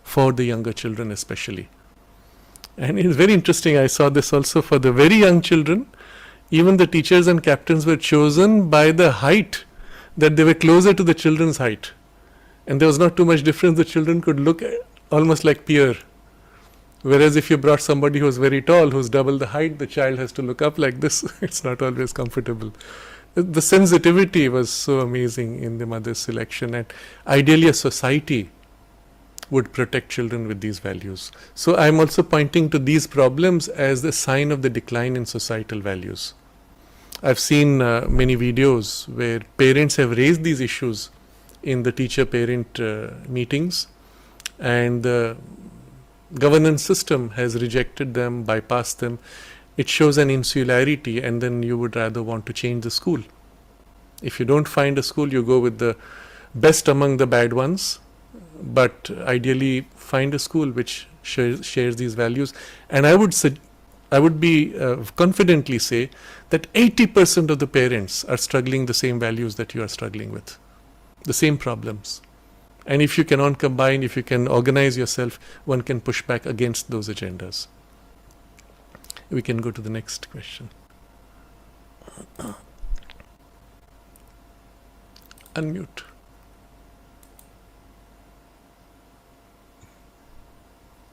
for the younger children especially. And it's very interesting, I saw this also for the very young children. Even the teachers and captains were chosen by the height, that they were closer to the children's height. And there was not too much difference, the children could look almost like peer. Whereas if you brought somebody who's very tall, who's double the height, the child has to look up like this. It's not always comfortable. The sensitivity was so amazing in the mother's selection, and ideally a society would protect children with these values. So I'm also pointing to these problems as the sign of the decline in societal values. I've seen many videos where parents have raised these issues in the teacher-parent meetings, and the governance system has rejected them, bypassed them. It shows an insularity, and then you would rather want to change the school. If you don't find a school, you go with the best among the bad ones, but ideally find a school which shares these values. And I would be confidently say that 80% of the parents are struggling the same values that you are struggling with, the same problems. And if you cannot combine, if you can organize yourself, one can push back against those agendas. We can go to the next question. Unmute.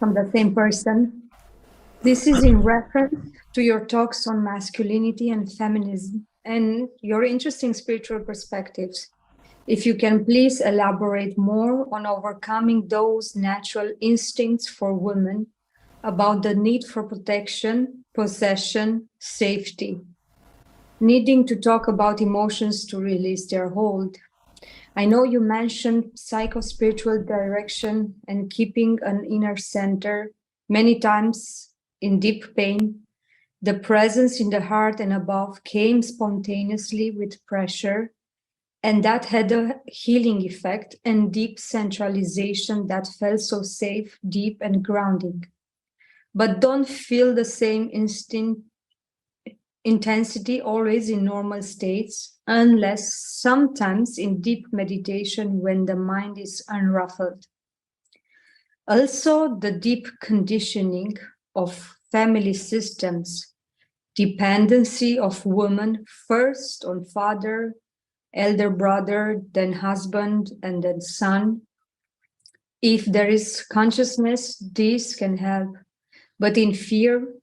From the same person. This is in reference to your talks on masculinity and feminism and your interesting spiritual perspectives. If you can please elaborate more on overcoming those natural instincts for women about the need for protection, possession, safety, needing to talk about emotions to release their hold. I know you mentioned psycho-spiritual direction and keeping an inner center many times in deep pain. The presence in the heart and above came spontaneously with pressure, and that had a healing effect and deep centralization that felt so safe, deep, and grounding. But don't feel the same intensity always in normal states, unless sometimes in deep meditation when the mind is unruffled. Also, the deep conditioning of family systems, dependency of woman first on father, elder brother, then husband, and then son. If there is consciousness, this can help. But in fear,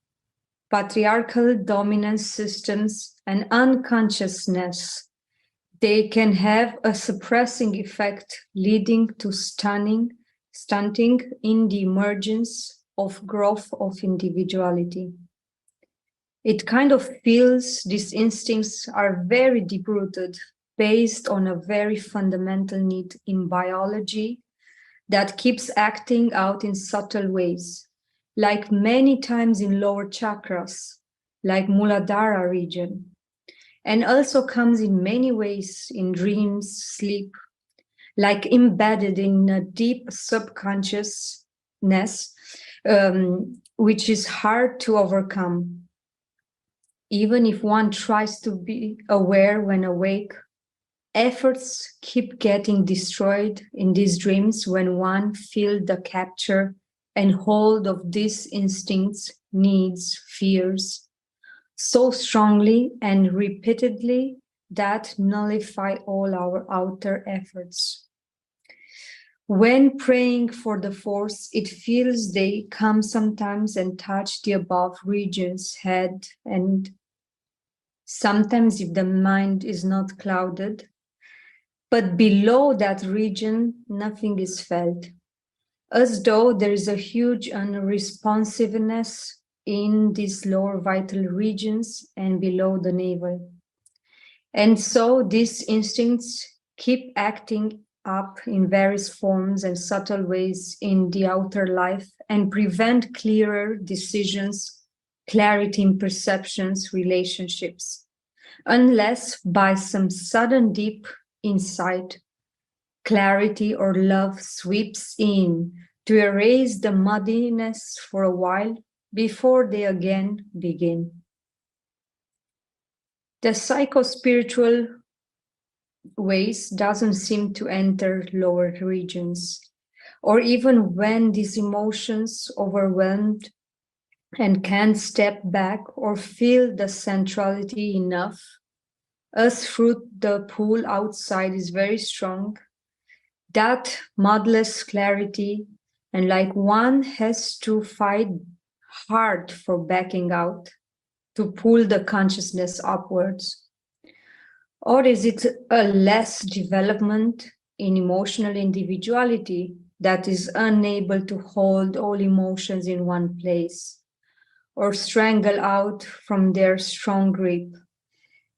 patriarchal dominance systems, and unconsciousness, they can have a suppressing effect, leading to stunting in the emergence of growth of individuality. It kind of feels these instincts are very deep-rooted, based on a very fundamental need in biology that keeps acting out in subtle ways, like many times in lower chakras, like Muladhara region, and also comes in many ways in dreams, sleep, like embedded in a deep subconsciousness, which is hard to overcome. Even if one tries to be aware when awake, efforts keep getting destroyed in these dreams when one feels the capture and hold of these instincts, needs, fears so strongly and repeatedly that nullify all our outer efforts. When praying for the force, it feels they come sometimes and touch the above regions, head, and sometimes if the mind is not clouded, but below that region, nothing is felt, as though there is a huge unresponsiveness in these lower vital regions and below the navel. And so these instincts keep acting up in various forms and subtle ways in the outer life and prevent clearer decisions, clarity in perceptions, relationships, unless by some sudden deep insight, clarity or love sweeps in to erase the muddiness for a while before they again begin. The psycho-spiritual ways doesn't seem to enter lower regions, or even when these emotions overwhelmed and can't step back or feel the centrality enough, as fruit the pull outside is very strong, that mudless clarity, and like one has to fight hard for backing out to pull the consciousness upwards. Or is it a less development in emotional individuality that is unable to hold all emotions in one place or strangle out from their strong grip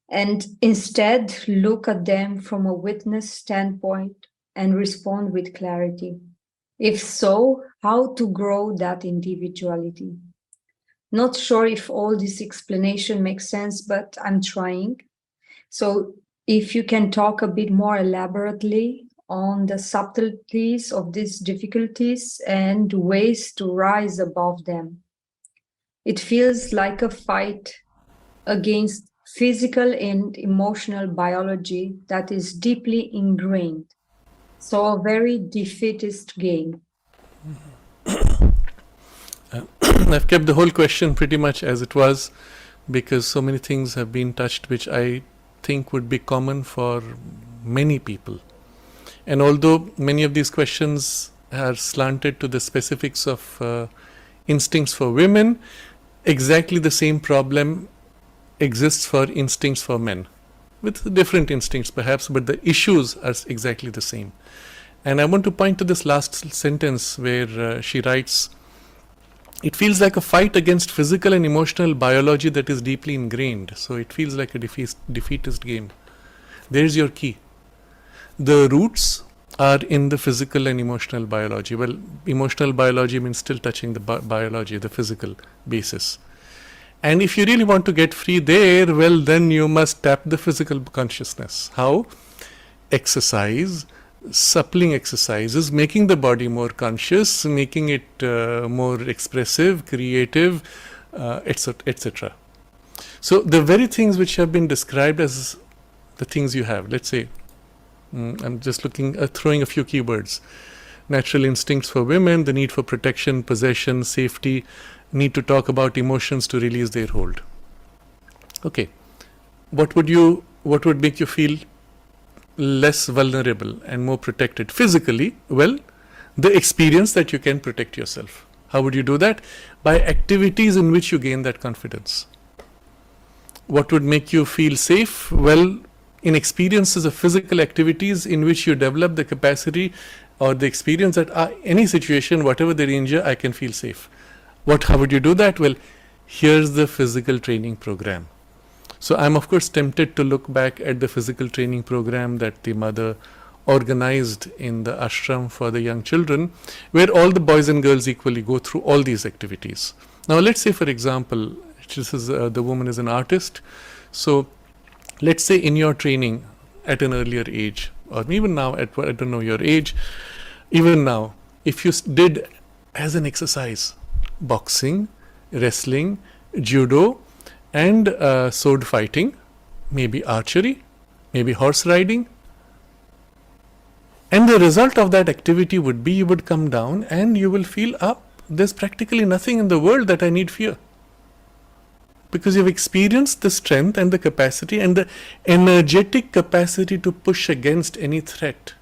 and instead look at them from a witness standpoint and respond with clarity? If so, how to grow that individuality? Not sure if all this explanation makes sense, but I'm trying. So if you can talk a bit more elaborately on the subtleties of these difficulties and ways to rise above them. It feels like a fight against physical and emotional biology that is deeply ingrained. So a very defeatist game. I've kept the whole question pretty much as it was because so many things have been touched which I think would be common for many people. And although many of these questions are slanted to the specifics of instincts for women, exactly the same problem exists for instincts for men, with different instincts perhaps, but the issues are exactly the same. And I want to point to this last sentence where she writes, it feels like a fight against physical and emotional biology that is deeply ingrained. So it feels like a defeatist game. There's your key. The roots are in the physical and emotional biology. Well, emotional biology means still touching the biology, the physical basis. And if you really want to get free there, well, then you must tap the physical consciousness. How? Exercise, suppling exercises, making the body more conscious, making it more expressive, creative, etc. So the very things which have been described as the things you have, let's say, I'm just throwing a few keywords. Natural instincts for women, the need for protection, possession, safety, need to talk about emotions to release their hold. Okay, what would make you feel less vulnerable and more protected physically? Well, the experience that you can protect yourself. How would you do that? By activities in which you gain that confidence. What would make you feel safe? Well, in experiences of physical activities in which you develop the capacity or the experience that any situation, whatever the danger, I can feel safe. How would you do that? Well, here's the physical training program. So I'm of course tempted to look back at the physical training program that the mother organized in the ashram for the young children, where all the boys and girls equally go through all these activities. Now let's say, for example, the woman is an artist. So let's say in your training at an earlier age, or even now I don't know your age, even now, if you did as an exercise boxing, wrestling, judo, and sword fighting, maybe archery, maybe horse riding, and the result of that activity would be you would come down and you will feel there's practically nothing in the world that I need fear, because you've experienced the strength and the capacity and the energetic capacity to push against any threat.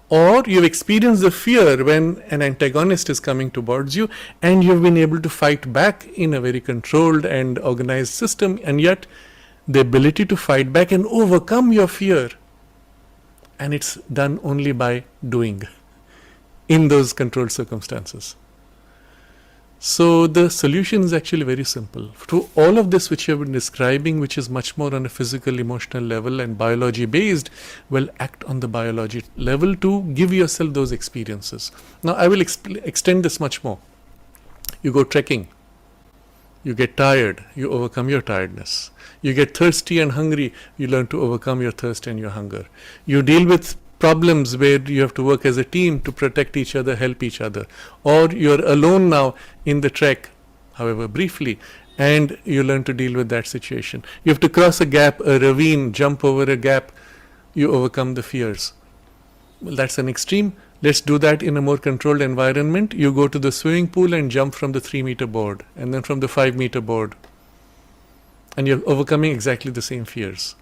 Or you've experienced the fear when an antagonist is coming towards you and you've been able to fight back in a very controlled and organized system, and yet the ability to fight back and overcome your fear, and it's done only by doing in those controlled circumstances. So the solution is actually very simple. To all of this which you have been describing, which is much more on a physical, emotional level and biology based, well, act on the biology level to give yourself those experiences. Now I will extend this much more. You go trekking, you get tired, you overcome your tiredness. You get thirsty and hungry, you learn to overcome your thirst and your hunger. You deal with problems where you have to work as a team to protect each other, help each other. Or you're alone now in the trek, however briefly, and you learn to deal with that situation. You have to cross a gap, a ravine, jump over a gap, you overcome the fears. Well, that's an extreme. Let's do that in a more controlled environment. You go to the swimming pool and jump from the 3-meter board, and then from the 5-meter board. And you're overcoming exactly the same fears.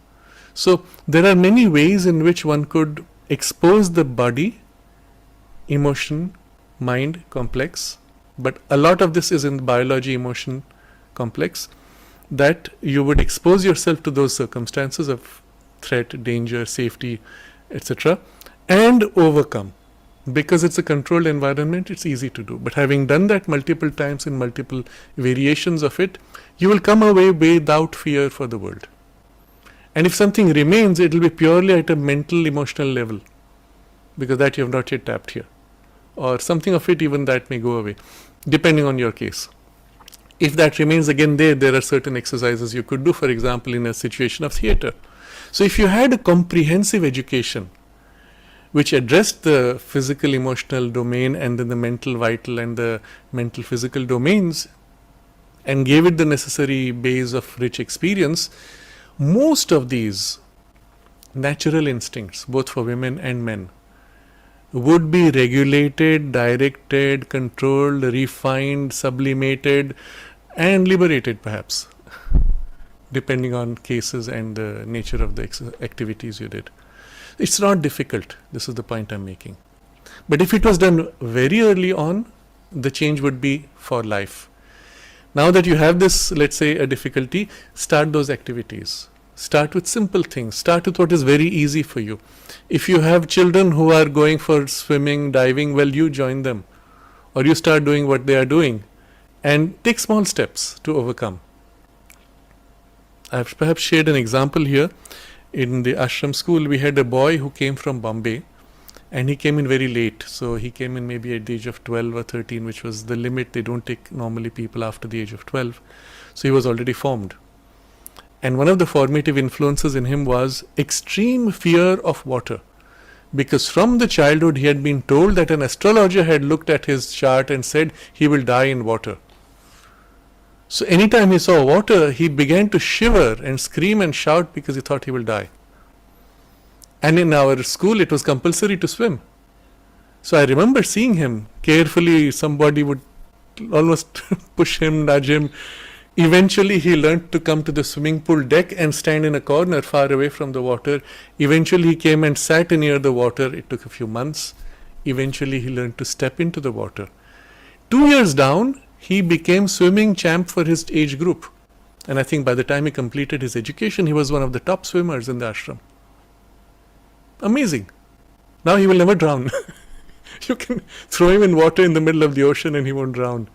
So there are many ways in which one could expose the body, emotion, mind complex, but a lot of this is in the biology, emotion complex, that you would expose yourself to those circumstances of threat, danger, safety, etc., and overcome. Because it's a controlled environment, it's easy to do. But having done that multiple times in multiple variations of it, you will come away without fear for the world. And if something remains, it will be purely at a mental, emotional level, because that you have not yet tapped here. Or something of it, even that may go away, depending on your case. If that remains again there are certain exercises you could do, for example, in a situation of theatre. So if you had a comprehensive education, which addressed the physical, emotional domain and then the mental, vital and the mental, physical domains, and gave it the necessary base of rich experience, most of these natural instincts, both for women and men, would be regulated, directed, controlled, refined, sublimated, and liberated perhaps, depending on cases and the nature of the activities you did. It's not difficult. This is the point I'm making. But if it was done very early on, the change would be for life. Now that you have this, let's say, a difficulty, start those activities. Start with simple things. Start with what is very easy for you. If you have children who are going for swimming, diving, well, you join them. Or you start doing what they are doing. And take small steps to overcome. I've perhaps shared an example here. In the ashram school, we had a boy who came from Bombay, and he came in very late. So he came in maybe at the age of 12 or 13, which was the limit. They don't take normally people after the age of 12. So he was already formed. And one of the formative influences in him was extreme fear of water. Because from the childhood he had been told that an astrologer had looked at his chart and said he will die in water. So anytime he saw water, he began to shiver and scream and shout because he thought he will die. And in our school, it was compulsory to swim. So I remember seeing him carefully. Somebody would almost push him, nudge him. Eventually, he learned to come to the swimming pool deck and stand in a corner far away from the water. Eventually, he came and sat near the water. It took a few months. Eventually, he learned to step into the water. 2 years down, he became swimming champ for his age group. And I think by the time he completed his education, he was one of the top swimmers in the ashram. Amazing. Now he will never drown. You can throw him in water in the middle of the ocean and he won't drown.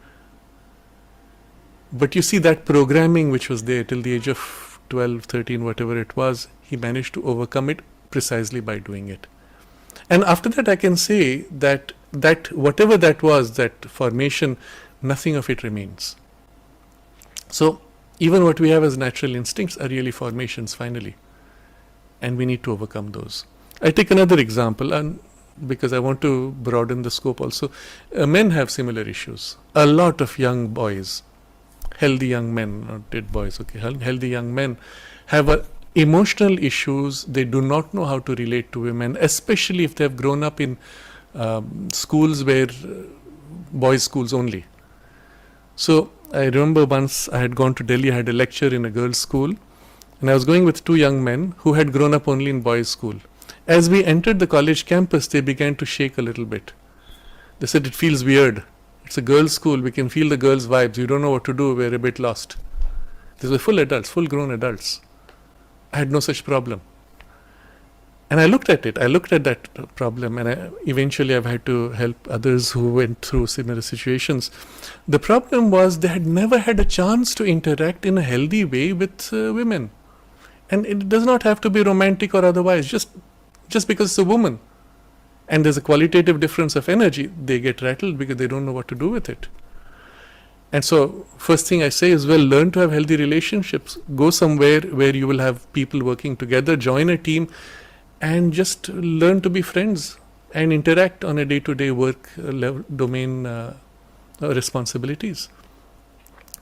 But you see that programming which was there till the age of 12, 13, whatever it was, he managed to overcome it precisely by doing it. And after that I can say that whatever that was, that formation, nothing of it remains. So even what we have as natural instincts are really formations finally. And we need to overcome those. I take another example, and because I want to broaden the scope also. Men have similar issues. A lot of young boys, healthy young men, not dead boys, okay, healthy young men have emotional issues. They do not know how to relate to women, especially if they have grown up in schools where boys' schools only. So I remember once I had gone to Delhi, I had a lecture in a girls' school, and I was going with two young men who had grown up only in boys' school. As we entered the college campus, they began to shake a little bit. They said, it feels weird. It's a girls' school. We can feel the girls' vibes. We don't know what to do. We're a bit lost. These were full adults, full grown adults. I had no such problem. And I looked at it. I looked at that problem, and eventually I've had to help others who went through similar situations. The problem was they had never had a chance to interact in a healthy way with women. And it does not have to be romantic or otherwise, just because it's a woman. And there's a qualitative difference of energy, they get rattled because they don't know what to do with it. And so, first thing I say is, well, learn to have healthy relationships. Go somewhere where you will have people working together, join a team, and just learn to be friends and interact on a day-to-day work domain responsibilities.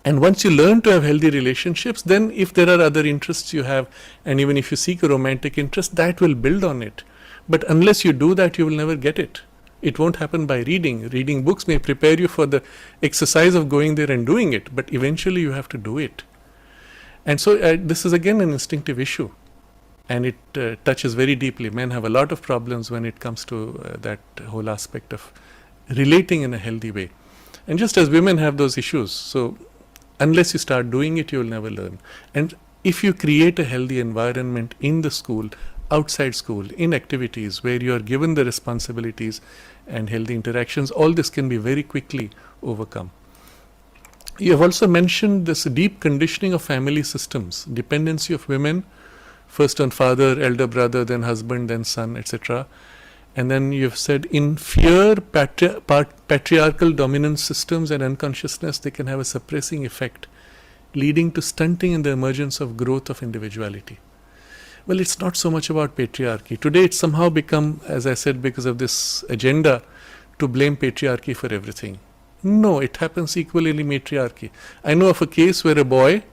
And once you learn to have healthy relationships, then if there are other interests you have, and even if you seek a romantic interest, that will build on it. But unless you do that, you will never get it. It won't happen by reading. Reading books may prepare you for the exercise of going there and doing it, but eventually you have to do it. And so this is again an instinctive issue, and it touches very deeply. Men have a lot of problems when it comes to that whole aspect of relating in a healthy way. And just as women have those issues, so unless you start doing it, you will never learn. And if you create a healthy environment in the school, outside school, in activities where you are given the responsibilities and healthy interactions, all this can be very quickly overcome. You have also mentioned this deep conditioning of family systems, dependency of women, first on father, elder brother, then husband, then son, etc. And then you've said in fear, patriarchal dominance systems and unconsciousness, they can have a suppressing effect, leading to stunting in the emergence of growth of individuality. Well, it's not so much about patriarchy. Today it's somehow become, as I said, because of this agenda, to blame patriarchy for everything. No, it happens equally in matriarchy. I know of a case where a boy,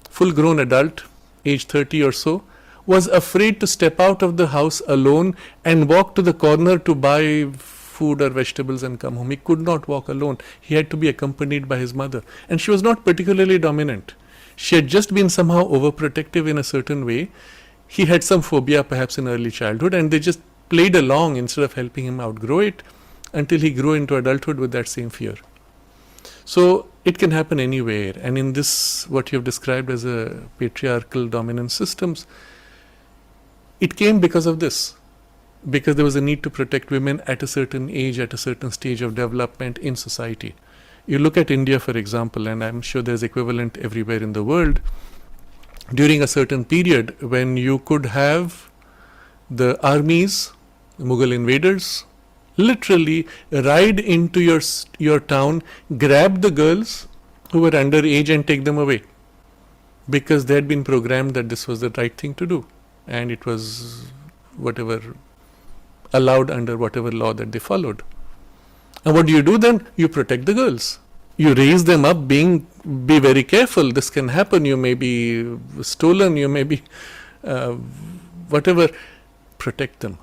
full-grown adult, age 30 or so, was afraid to step out of the house alone and walk to the corner to buy food or vegetables and come home. He could not walk alone. He had to be accompanied by his mother. And she was not particularly dominant. She had just been somehow overprotective in a certain way. He had some phobia perhaps in early childhood, and they just played along instead of helping him outgrow it until he grew into adulthood with that same fear. So it can happen anywhere. And in this, what you have described as a patriarchal dominance systems, it came because of this, because there was a need to protect women at a certain age, at a certain stage of development in society. You look at India, for example, and I'm sure there's equivalent everywhere in the world. During a certain period when you could have the armies, the Mughal invaders, literally ride into your town, grab the girls who were underage and take them away, because they had been programmed that this was the right thing to do, and it was whatever allowed under whatever law that they followed. And what do you do then? You protect the girls. You raise them up, be very careful. This can happen. You may be stolen. You may be whatever. Protect them.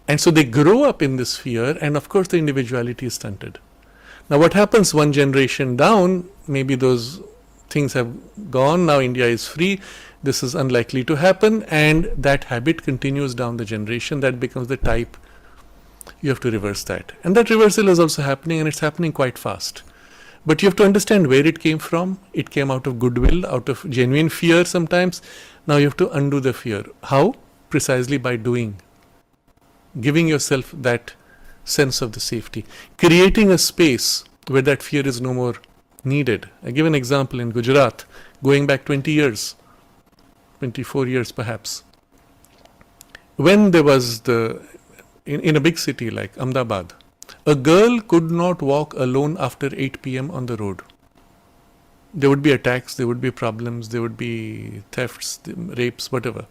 And so they grow up in this fear, and of course the individuality is stunted. Now what happens one generation down, maybe those things have gone, now India is free, this is unlikely to happen, and that habit continues down the generation, that becomes the type. You have to reverse that. And that reversal is also happening, and it's happening quite fast. But you have to understand where it came from. It came out of goodwill, out of genuine fear sometimes. Now you have to undo the fear. How? Precisely by doing. Giving yourself that sense of the safety. Creating a space where that fear is no more needed. I give an example in Gujarat, going back 20 years, 24 years perhaps. When there was in a big city like Ahmedabad, a girl could not walk alone after 8 p.m. on the road. There would be attacks, there would be problems, there would be thefts, rapes, whatever.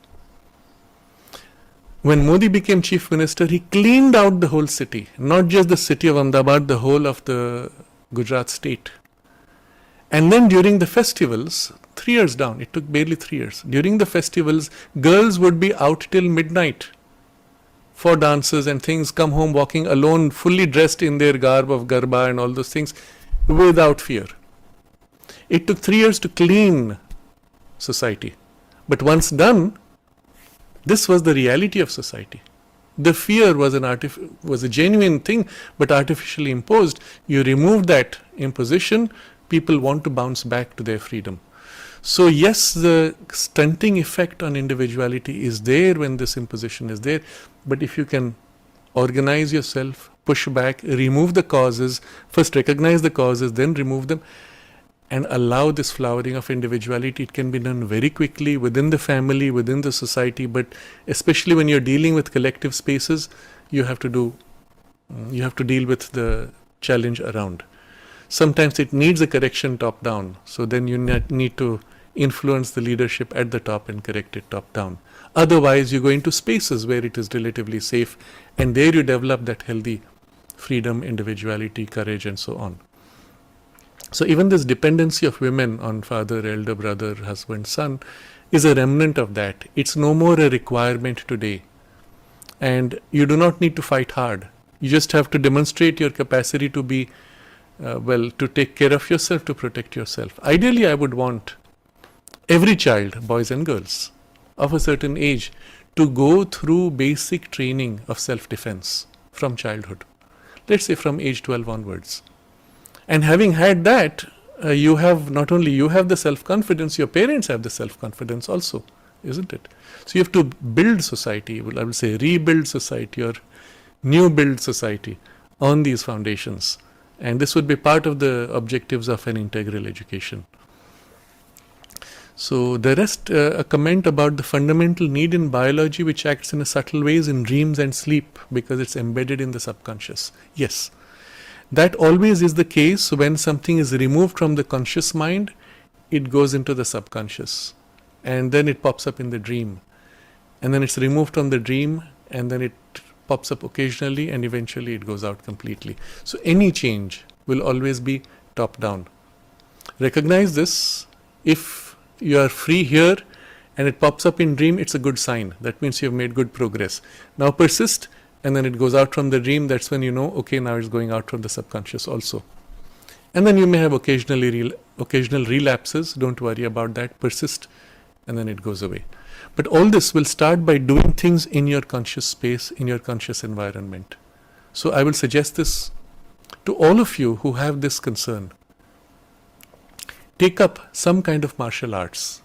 When Modi became chief minister, he cleaned out the whole city, not just the city of Ahmedabad, the whole of the Gujarat state. And then during the festivals, 3 years down, it took barely 3 years. During the festivals, girls would be out till midnight for dances and things, come home walking alone, fully dressed in their garb of garba and all those things, without fear. It took 3 years to clean society. But once done, this was the reality of society. The fear was a genuine thing, but artificially imposed. You remove that imposition, people want to bounce back to their freedom. So yes, the stunting effect on individuality is there when this imposition is there, but if you can organize yourself, push back, remove the causes, first recognize the causes, then remove them, and allow this flowering of individuality. It can be done very quickly within the family, within the society, but especially when you're dealing with collective spaces, you have to deal with the challenge around. Sometimes it needs a correction top down, so then you need to influence the leadership at the top and correct it top down. Otherwise, you go into spaces where it is relatively safe, and there you develop that healthy freedom, individuality, courage, and so on. So even this dependency of women on father, elder brother, husband, son is a remnant of that. It's no more a requirement today. And you do not need to fight hard. You just have to demonstrate your capacity to be, to take care of yourself, to protect yourself. Ideally, I would want every child, boys and girls, of a certain age to go through basic training of self-defense from childhood. Let's say from age 12 onwards. And having had that, you have not only you have the self-confidence, your parents have the self-confidence also, isn't it? So you have to build society, I will say rebuild society or new build society on these foundations. And this would be part of the objectives of an integral education. So the rest, a comment about the fundamental need in biology which acts in subtle ways in dreams and sleep because it's embedded in the subconscious. Yes. That always is the case. When something is removed from the conscious mind, it goes into the subconscious. And then it pops up in the dream. And then it's removed from the dream, and then it pops up occasionally, and eventually it goes out completely. So any change will always be top down. Recognize this. If you are free here and it pops up in dream, it's a good sign. That means you have made good progress. Now persist. And then it goes out from the dream. That's when you know, okay, now it's going out from the subconscious also. And then you may have occasional relapses. Don't worry about that. Persist, and then it goes away. But all this will start by doing things in your conscious space, in your conscious environment. So I will suggest this to all of you who have this concern. Take up some kind of martial arts,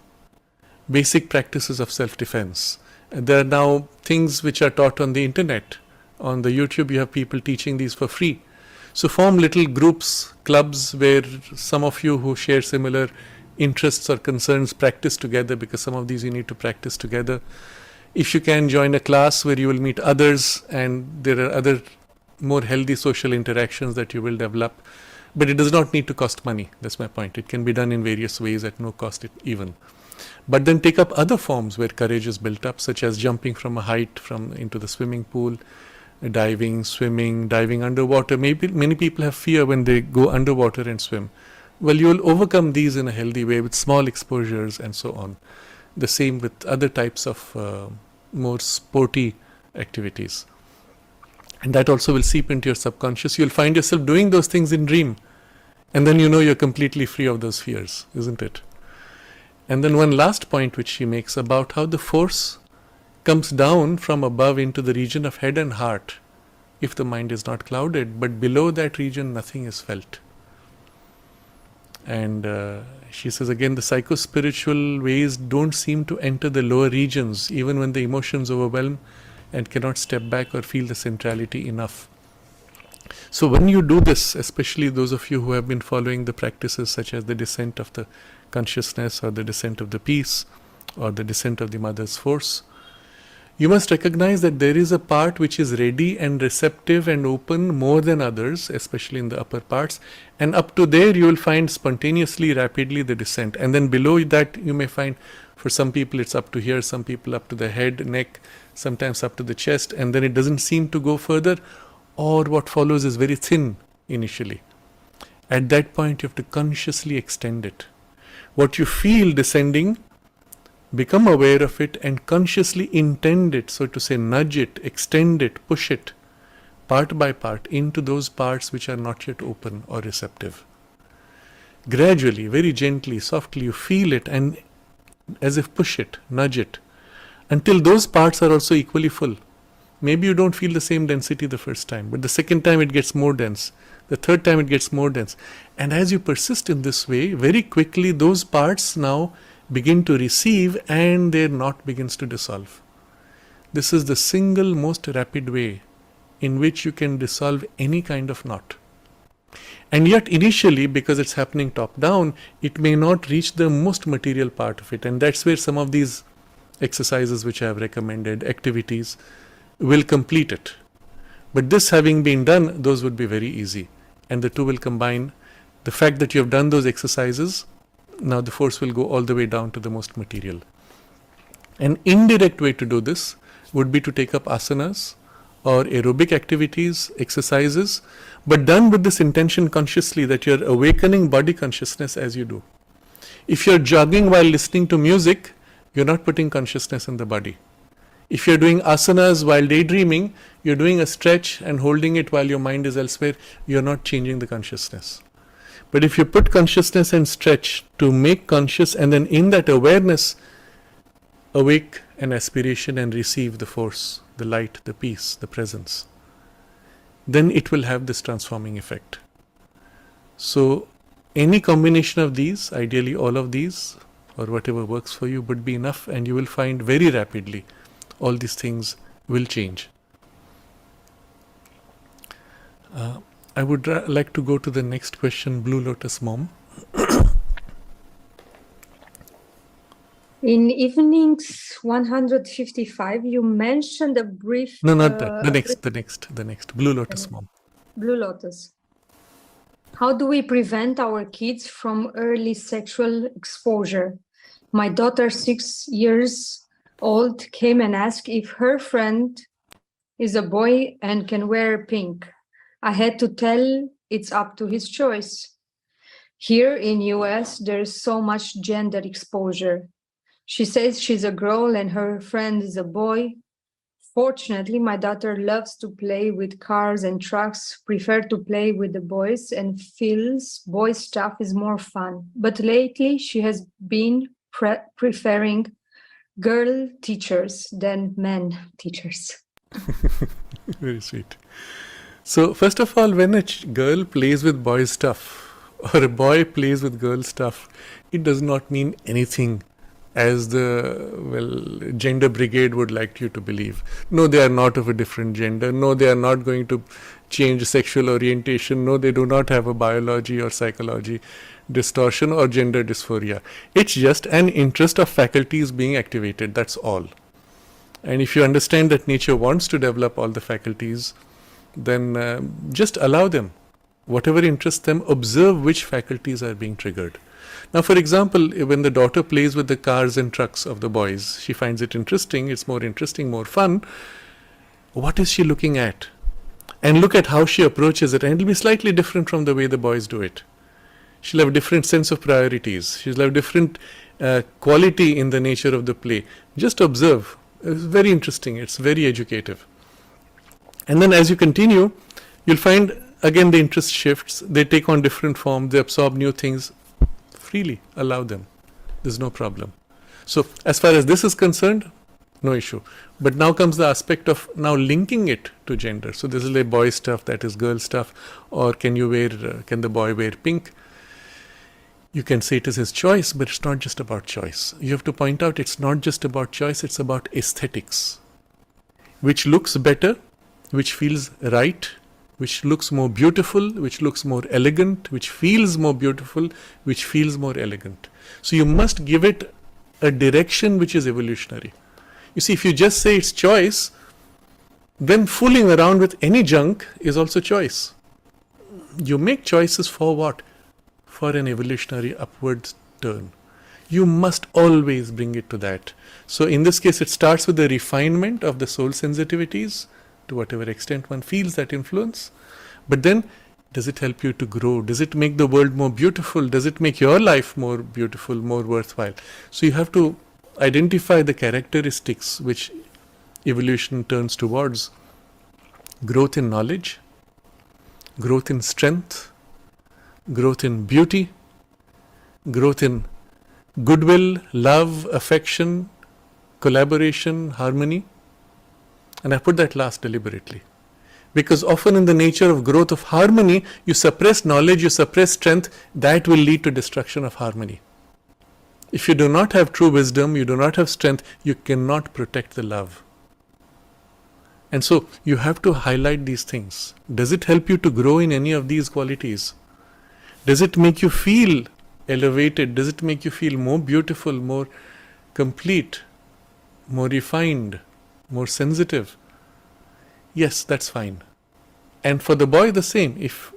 basic practices of self-defense. There are now things which are taught on the internet. On the YouTube, you have people teaching these for free. So form little groups, clubs, where some of you who share similar interests or concerns practice together, because some of these you need to practice together. If you can, join a class where you will meet others, and there are other more healthy social interactions that you will develop. But it does not need to cost money. That's my point. It can be done in various ways at no cost even. But then take up other forms where courage is built up, such as jumping from a height into the swimming pool, diving, swimming, diving underwater. Maybe many people have fear when they go underwater and swim. Well, you will overcome these in a healthy way with small exposures and so on. The same with other types of more sporty activities. And that also will seep into your subconscious. You'll find yourself doing those things in dream. And then you know you're completely free of those fears, isn't it? And then one last point which she makes about how the force comes down from above into the region of head and heart if the mind is not clouded, but below that region nothing is felt. And she says again, the psychospiritual ways don't seem to enter the lower regions even when the emotions overwhelm and cannot step back or feel the centrality enough. So when you do this, especially those of you who have been following the practices such as the descent of the consciousness or the descent of the peace or the descent of the mother's force, you must recognize that there is a part which is ready and receptive and open more than others, especially in the upper parts. And up to there you will find spontaneously, rapidly the descent. And then below that you may find, for some people it's up to here, some people up to the head, neck, sometimes up to the chest, and then it doesn't seem to go further, or what follows is very thin initially. At that point you have to consciously extend it. What you feel descending, become aware of it and consciously intend it, so to say, nudge it, extend it, push it, part by part, into those parts which are not yet open or receptive. Gradually, very gently, softly, you feel it and as if push it, nudge it, until those parts are also equally full. Maybe you don't feel the same density the first time, but the second time it gets more dense. The third time it gets more dense. And as you persist in this way, very quickly those parts now begin to receive, and their knot begins to dissolve. This is the single most rapid way in which you can dissolve any kind of knot. And yet initially, because it's happening top down, it may not reach the most material part of it. And that's where some of these exercises which I have recommended, activities, will complete it. But this having been done, those would be very easy. And the two will combine. The fact that you have done those exercises, now the force will go all the way down to the most material. An indirect way to do this would be to take up asanas or aerobic activities, exercises, but done with this intention consciously that you're awakening body consciousness as you do. If you're jogging while listening to music, you're not putting consciousness in the body. If you're doing asanas while daydreaming, you're doing a stretch and holding it while your mind is elsewhere, you're not changing the consciousness. But if you put consciousness and stretch to make conscious, and then in that awareness, awake an aspiration and receive the force, the light, the peace, the presence, then it will have this transforming effect. So any combination of these, ideally all of these, or whatever works for you, would be enough, and you will find very rapidly all these things will change. I would like to go to the next question, Blue Lotus Mom. In evenings 155, you mentioned a brief... No, not that. The next. Blue Lotus Mom. Blue Lotus. How do we prevent our kids from early sexual exposure? My daughter, 6 years old, came and asked if her friend is a boy and can wear pink. I had to tell it's up to his choice. Here in US, there is so much gender exposure. She says she's a girl and her friend is a boy. Fortunately, my daughter loves to play with cars and trucks, prefer to play with the boys, and feels boy stuff is more fun. But lately, she has been preferring girl teachers than men teachers. Very sweet. So, first of all, when a girl plays with boy stuff or a boy plays with girl stuff, it does not mean anything as the gender brigade would like you to believe. No, they are not of a different gender. No, they are not going to change sexual orientation. No, they do not have a biology or psychology distortion or gender dysphoria. It's just an interest of faculties being activated. That's all. And if you understand that nature wants to develop all the faculties, then just allow them. Whatever interests them, observe which faculties are being triggered. Now, for example, when the daughter plays with the cars and trucks of the boys, she finds it interesting, it's more interesting, more fun. What is she looking at? And look at how she approaches it, and it will be slightly different from the way the boys do it. She'll have a different sense of priorities. She'll have different quality in the nature of the play. Just observe. It's very interesting. It's very educative. And then as you continue, you'll find again the interest shifts. They take on different forms. They absorb new things. Freely allow them. There's no problem. So as far as this is concerned, no issue. But now comes the aspect of now linking it to gender. So this is like boy stuff, that is girl stuff. Or can the boy wear pink? You can say it is his choice, but it's not just about choice. You have to point out it's not just about choice, it's about aesthetics. Which looks better, which feels right, which looks more beautiful, which looks more elegant, which feels more beautiful, which feels more elegant. So you must give it a direction which is evolutionary. You see, if you just say it's choice, then fooling around with any junk is also choice. You make choices for what? For an evolutionary upward turn. You must always bring it to that. So in this case, it starts with the refinement of the soul sensitivities, to whatever extent one feels that influence. But then, does it help you to grow? Does it make the world more beautiful? Does it make your life more beautiful, more worthwhile? So you have to identify the characteristics which evolution turns towards. Growth in knowledge, growth in strength, growth in beauty, growth in goodwill, love, affection, collaboration, harmony. And I put that last deliberately. Because often in the nature of growth of harmony, you suppress knowledge, you suppress strength, that will lead to destruction of harmony. If you do not have true wisdom, you do not have strength, you cannot protect the love. And so you have to highlight these things. Does it help you to grow in any of these qualities? Does it make you feel elevated? Does it make you feel more beautiful, more complete, more refined, more sensitive? Yes, that's fine. And for the boy, the same. If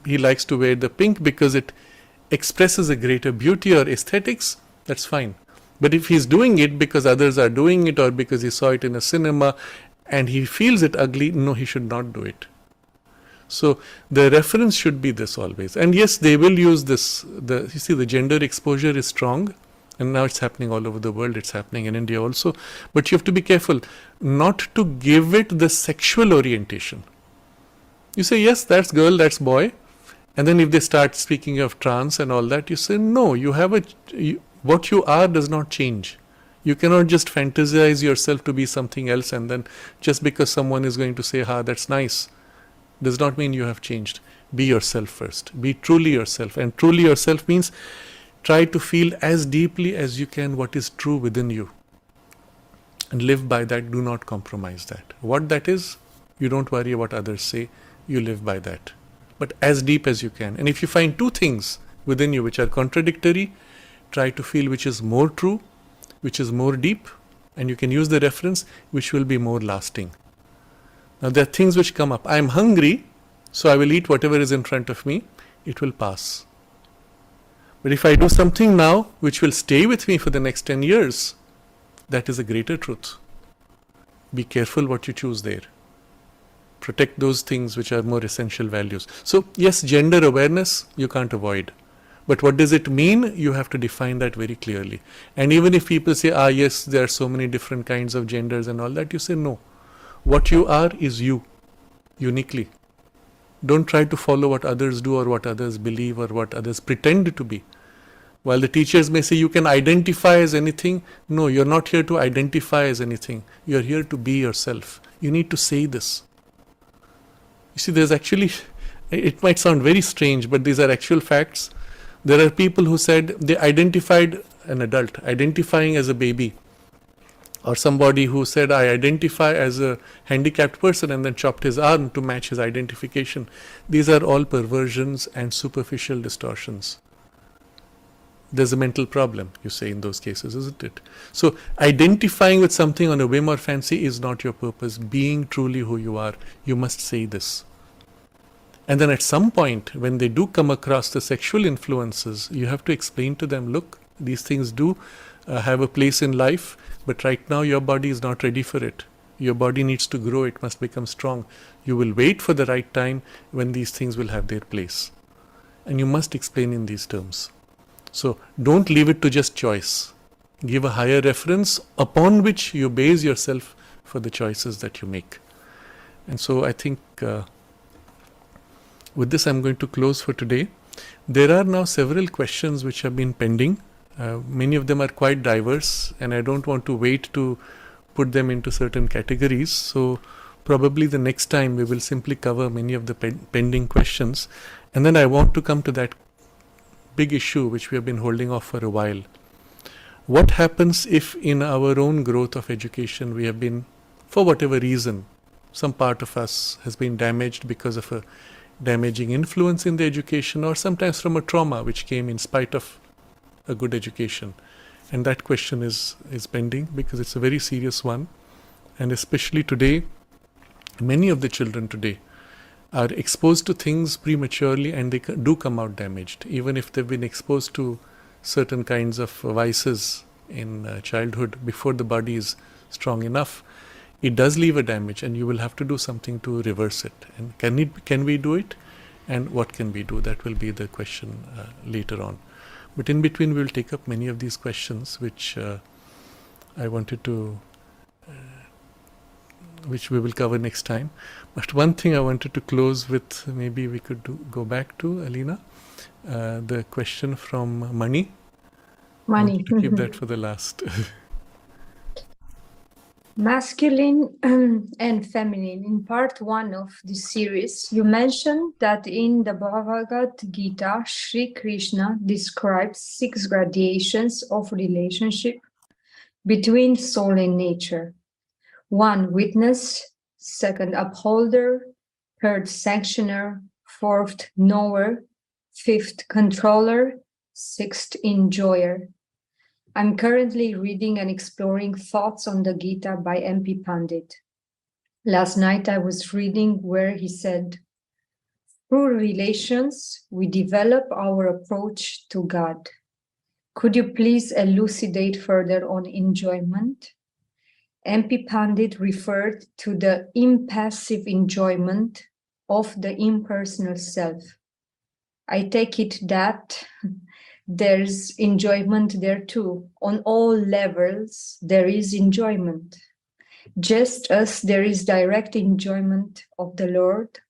he likes to wear the pink because it expresses a greater beauty or aesthetics, that's fine. But if he's doing it because others are doing it or because he saw it in a cinema and he feels it ugly, no, he should not do it. So the reference should be this always. And yes, they will use this. You see, the gender exposure is strong. And now it's happening all over the world. It's happening in India also. But you have to be careful not to give it the sexual orientation. You say, yes, that's girl, that's boy. And then if they start speaking of trans and all that, you say, no, you have what you are does not change. You cannot just fantasize yourself to be something else, and then just because someone is going to say, that's nice, does not mean you have changed. Be yourself first. Be truly yourself. And truly yourself means try to feel as deeply as you can what is true within you. And live by that. Do not compromise that. What that is, you don't worry what others say. You live by that. But as deep as you can. And if you find two things within you which are contradictory, try to feel which is more true, which is more deep, and you can use the reference which will be more lasting. Now there are things which come up. I am hungry, so I will eat whatever is in front of me. It will pass. But if I do something now which will stay with me for the next 10 years, that is a greater truth. Be careful what you choose there. Protect those things which are more essential values. So yes, gender awareness you can't avoid. But what does it mean? You have to define that very clearly. And even if people say, yes, there are so many different kinds of genders and all that, you say no. What you are is you, uniquely. Don't try to follow what others do or what others believe or what others pretend to be. While the teachers may say you can identify as anything, no, you're not here to identify as anything. You're here to be yourself. You need to say this. You see, there's actually, it might sound very strange, but these are actual facts. There are people who said they identified an adult, identifying as a baby. Or somebody who said, I identify as a handicapped person, and then chopped his arm to match his identification. These are all perversions and superficial distortions. There's a mental problem, you say, in those cases, isn't it? So identifying with something on a whim or fancy is not your purpose. Being truly who you are, you must say this. And then at some point, when they do come across the sexual influences, you have to explain to them, look, these things do have a place in life, but right now your body is not ready for it. Your body needs to grow, it must become strong. You will wait for the right time when these things will have their place. And you must explain in these terms. So don't leave it to just choice. Give a higher reference upon which you base yourself for the choices that you make. And so I think with this I'm going to close for today. There are now several questions which have been pending. Many of them are quite diverse, and I don't want to wait to put them into certain categories. So probably the next time we will simply cover many of the pending questions. And then I want to come to that big issue which we have been holding off for a while. What happens if in our own growth of education we have been, for whatever reason, some part of us has been damaged because of a damaging influence in the education, or sometimes from a trauma which came in spite of a good education. And that question is pending because it's a very serious one. And especially today, many of the children today are exposed to things prematurely, and they do come out damaged. Even if they've been exposed to certain kinds of vices in childhood before the body is strong enough, it does leave a damage, and you will have to do something to reverse it. And can we do it? And what can we do? That will be the question later on. But in between, we will take up many of these questions which I wanted to, which we will cover next time. But one thing I wanted to close with, maybe we could go back to, Alina, the question from Mani. Mani. To keep that for the last. Masculine and feminine. In part one of this series, you mentioned that in the Bhagavad Gita, Sri Krishna describes 6 gradations of relationship between soul and nature. 1, witness; 2nd, upholder; 3rd, sanctioner; 4th, knower; 5th, controller; 6th, enjoyer. I'm currently reading and exploring Thoughts on the Gita by M.P. Pandit. Last night I was reading where he said, through relations, we develop our approach to God. Could you please elucidate further on enjoyment? M.P. Pandit referred to the impassive enjoyment of the impersonal self. I take it that there's enjoyment there too. On all levels, there is enjoyment. Just as there is direct enjoyment of the Lord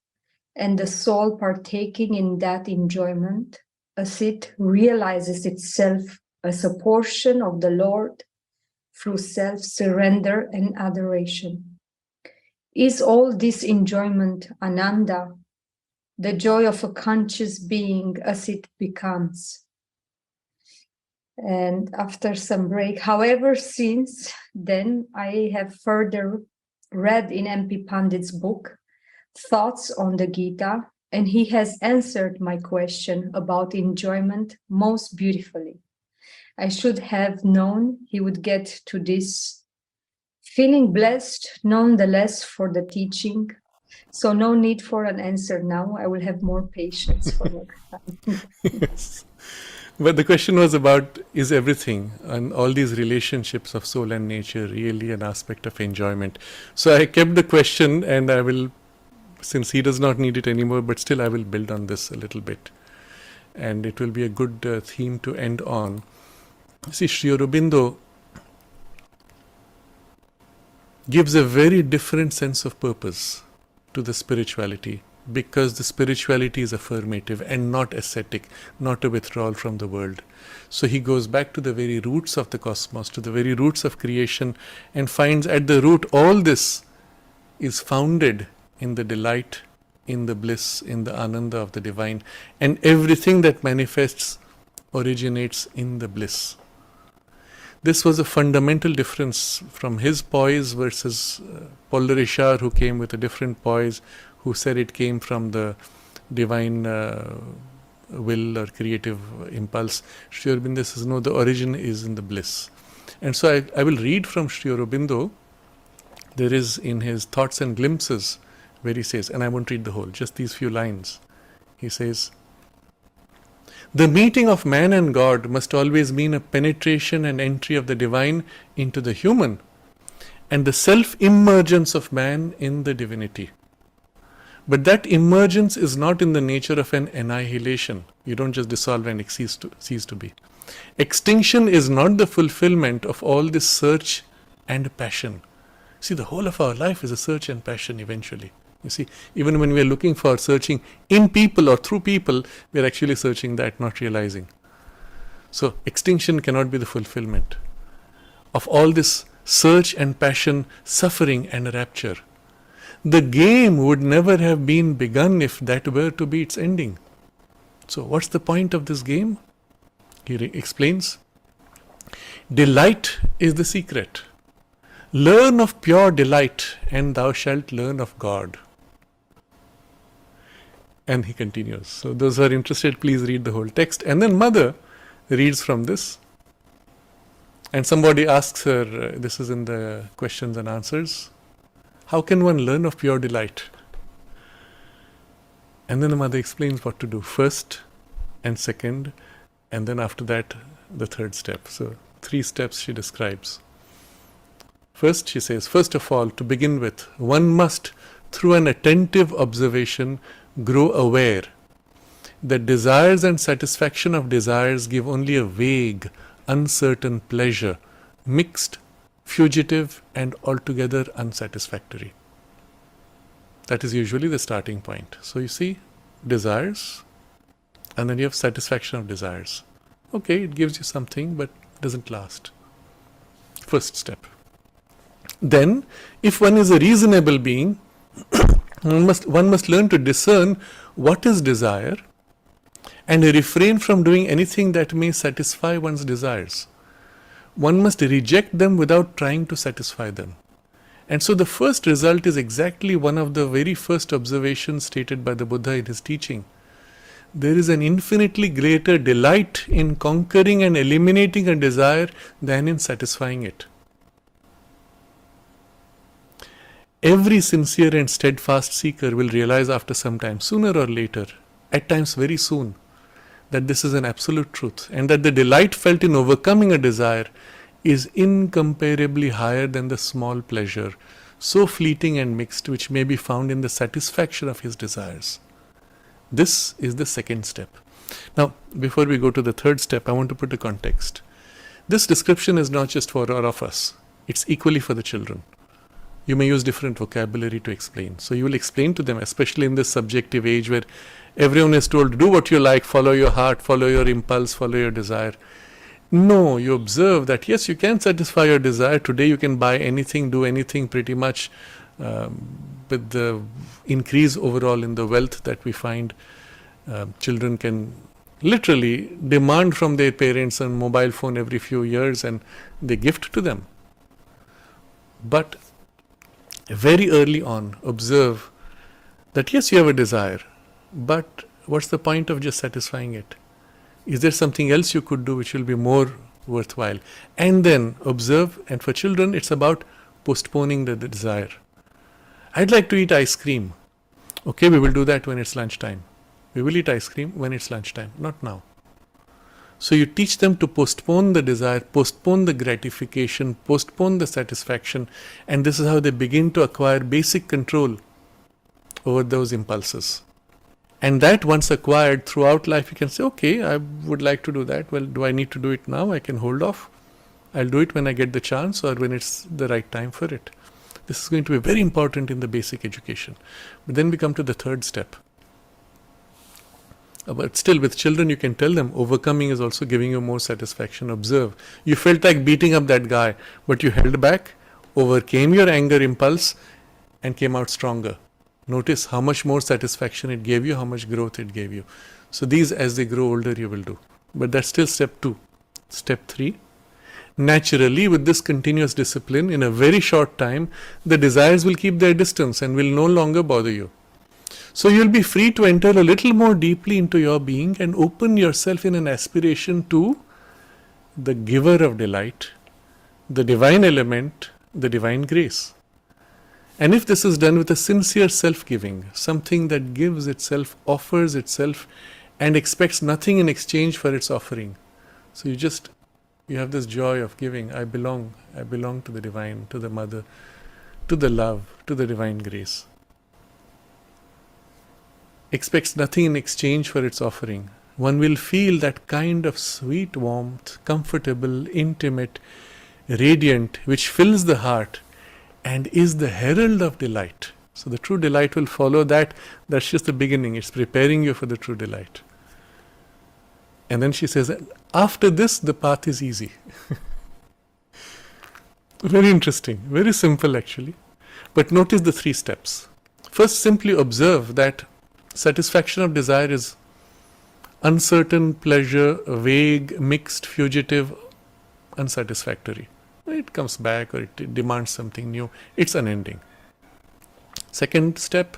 and the soul partaking in that enjoyment as it realizes itself as a portion of the Lord through self-surrender and adoration. Is all this enjoyment ananda, the joy of a conscious being as it becomes? And after some break, however, since then, I have further read in M.P. Pandit's book, Thoughts on the Gita, and he has answered my question about enjoyment most beautifully. I should have known he would get to this. Feeling blessed, nonetheless, for the teaching. So no need for an answer now. I will have more patience for next time. Yes. But the question was about, is everything and all these relationships of soul and nature really an aspect of enjoyment? So I kept the question, and I will, since he does not need it anymore, but still I will build on this a little bit. And it will be a good theme to end on. See, Sri Aurobindo gives a very different sense of purpose to the spirituality, because the spirituality is affirmative and not ascetic, not a withdrawal from the world. So he goes back to the very roots of the cosmos, to the very roots of creation, and finds at the root all this is founded in the delight, in the bliss, in the ananda of the divine, and everything that manifests originates in the bliss. This was a fundamental difference from his poise versus Paul de Richard, who came with a different poise, who said it came from the divine will or creative impulse. Sri Aurobindo says, no, the origin is in the bliss. And so I will read from Sri Aurobindo. There is in his Thoughts and Glimpses, where he says, and I won't read the whole, just these few lines. He says, the meeting of man and God must always mean a penetration and entry of the divine into the human, and the self-immergence of man in the divinity. But that emergence is not in the nature of an annihilation. You don't just dissolve and cease to be. Extinction is not the fulfillment of all this search and passion. See, the whole of our life is a search and passion eventually. You see, even when we are looking for searching in people or through people, we are actually searching that, not realizing. So, extinction cannot be the fulfillment of all this search and passion, suffering and rapture. The game would never have been begun if that were to be its ending. So, what's the point of this game? He explains, delight is the secret. Learn of pure delight, and thou shalt learn of God. And he continues. So those who are interested, please read the whole text. And then Mother reads from this. And somebody asks her, this is in the questions and answers, how can one learn of pure delight? And then the Mother explains what to do. First and second, and then after that, the third step. So 3 steps she describes. First, she says, first of all, to begin with, one must, through an attentive observation, grow aware that desires and satisfaction of desires give only a vague, uncertain pleasure, mixed, fugitive, and altogether unsatisfactory. That is usually the starting point. So you see, desires, and then you have satisfaction of desires. Okay, it gives you something, but doesn't last. First step. Then, if one is a reasonable being, one must learn to discern what is desire and refrain from doing anything that may satisfy one's desires. One must reject them without trying to satisfy them. And so the first result is exactly one of the very first observations stated by the Buddha in his teaching. There is an infinitely greater delight in conquering and eliminating a desire than in satisfying it. Every sincere and steadfast seeker will realize after some time, sooner or later, at times very soon, that this is an absolute truth, and that the delight felt in overcoming a desire is incomparably higher than the small pleasure, so fleeting and mixed, which may be found in the satisfaction of his desires. This is the second step. Now, before we go to the third step, I want to put a context. This description is not just for all of us, it's equally for the children. You may use different vocabulary to explain. So you will explain to them, especially in this subjective age where everyone is told, do what you like, follow your heart, follow your impulse, follow your desire. No, you observe that yes, you can satisfy your desire. Today you can buy anything, do anything pretty much with the increase overall in the wealth that we find. Children can literally demand from their parents a mobile phone every few years and they gift to them. But very early on, observe that yes, you have a desire, but what's the point of just satisfying it? Is there something else you could do which will be more worthwhile? And then observe, and for children, it's about postponing the desire. I'd like to eat ice cream. Okay, we will do that when it's lunchtime. We will eat ice cream when it's lunchtime, not now. So you teach them to postpone the desire, postpone the gratification, postpone the satisfaction, and this is how they begin to acquire basic control over those impulses. And that once acquired throughout life, you can say, okay, I would like to do that. Well, do I need to do it now? I can hold off. I'll do it when I get the chance or when it's the right time for it. This is going to be very important in the basic education. But then we come to the third step. But still, with children, you can tell them overcoming is also giving you more satisfaction. Observe. You felt like beating up that guy, but you held back, overcame your anger impulse, and came out stronger. Notice how much more satisfaction it gave you, how much growth it gave you. So these, as they grow older, you will do. But that's still step 2. Step 3. Naturally, with this continuous discipline, in a very short time, the desires will keep their distance and will no longer bother you. So you'll be free to enter a little more deeply into your being and open yourself in an aspiration to the giver of delight, the divine element, the divine grace. And if this is done with a sincere self-giving, something that gives itself, offers itself, and expects nothing in exchange for its offering. So you have this joy of giving. I belong to the divine, to the mother, to the love, to the divine grace. Expects nothing in exchange for its offering. One will feel that kind of sweet warmth, comfortable, intimate, radiant, which fills the heart and is the herald of delight. So the true delight will follow that. That's just the beginning. It's preparing you for the true delight. And then she says, after this, the path is easy. Very interesting. Very simple, actually. But notice the 3 steps. First, simply observe that satisfaction of desire is uncertain, pleasure, vague, mixed, fugitive, unsatisfactory. It comes back or it demands something new. It's unending. Second step,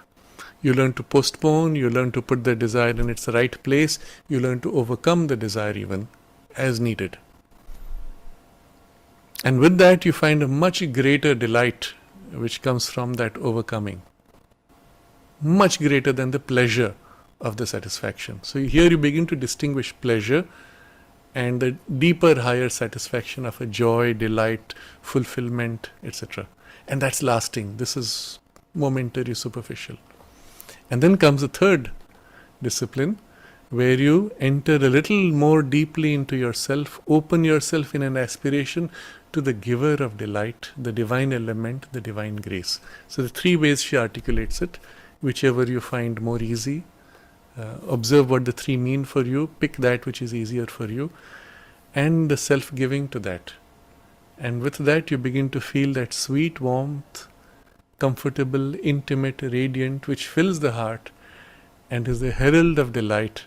you learn to postpone, you learn to put the desire in its right place, you learn to overcome the desire even as needed. And with that, you find a much greater delight which comes from that overcoming. Much greater than the pleasure of the satisfaction. So here you begin to distinguish pleasure and the deeper, higher satisfaction of a joy, delight, fulfillment, etc. And that's lasting. This is momentary, superficial. And then comes the third discipline, where you enter a little more deeply into yourself, open yourself in an aspiration to the giver of delight, the divine element, the divine grace. So the 3 ways she articulates it, whichever you find more easy. Observe what the 3 mean for you, pick that which is easier for you, and the self-giving to that. And with that, you begin to feel that sweet warmth, comfortable, intimate, radiant, which fills the heart and is the herald of delight.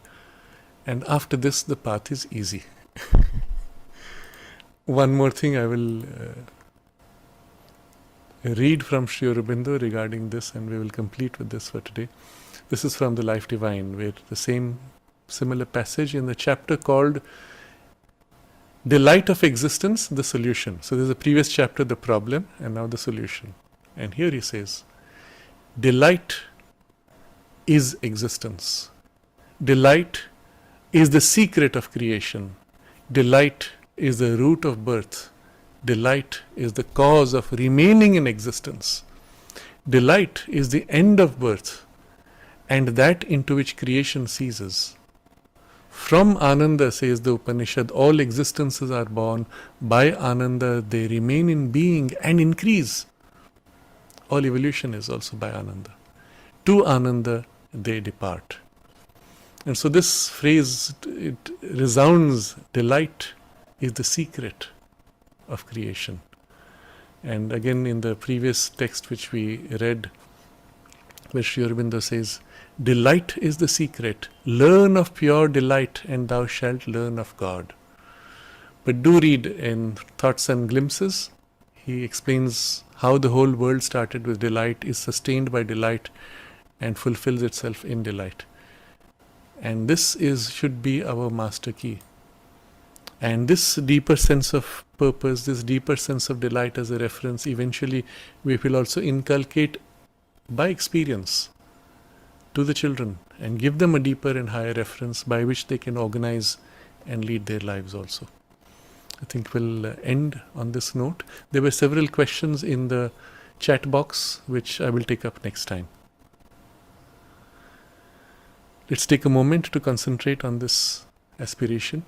And after this, the path is easy. One more thing I will read from Sri Aurobindo regarding this, and we will complete with this for today. This is from the Life Divine, where the same similar passage in the chapter called Delight of Existence, the Solution. So there's a previous chapter, the problem, and now the solution. And here he says, delight is existence. Delight is the secret of creation. Delight is the root of birth. Delight is the cause of remaining in existence. Delight is the end of birth, and that into which creation ceases. From Ananda, says the Upanishad, all existences are born. By Ananda, they remain in being and increase. All evolution is also by Ananda. To Ananda, they depart. And so this phrase, it resounds, delight is the secret of creation. And again, in the previous text which we read, where Sri Aurobindo says, delight is the secret. Learn of pure delight and thou shalt learn of God. But do read in Thoughts and Glimpses. He explains how the whole world started with delight, is sustained by delight, and fulfills itself in delight. And this should be our master key. And this deeper sense of purpose, this deeper sense of delight as a reference, eventually we will also inculcate by experience to the children and give them a deeper and higher reference by which they can organize and lead their lives also. I think we'll end on this note. There were several questions in the chat box which I will take up next time. Let's take a moment to concentrate on this aspiration.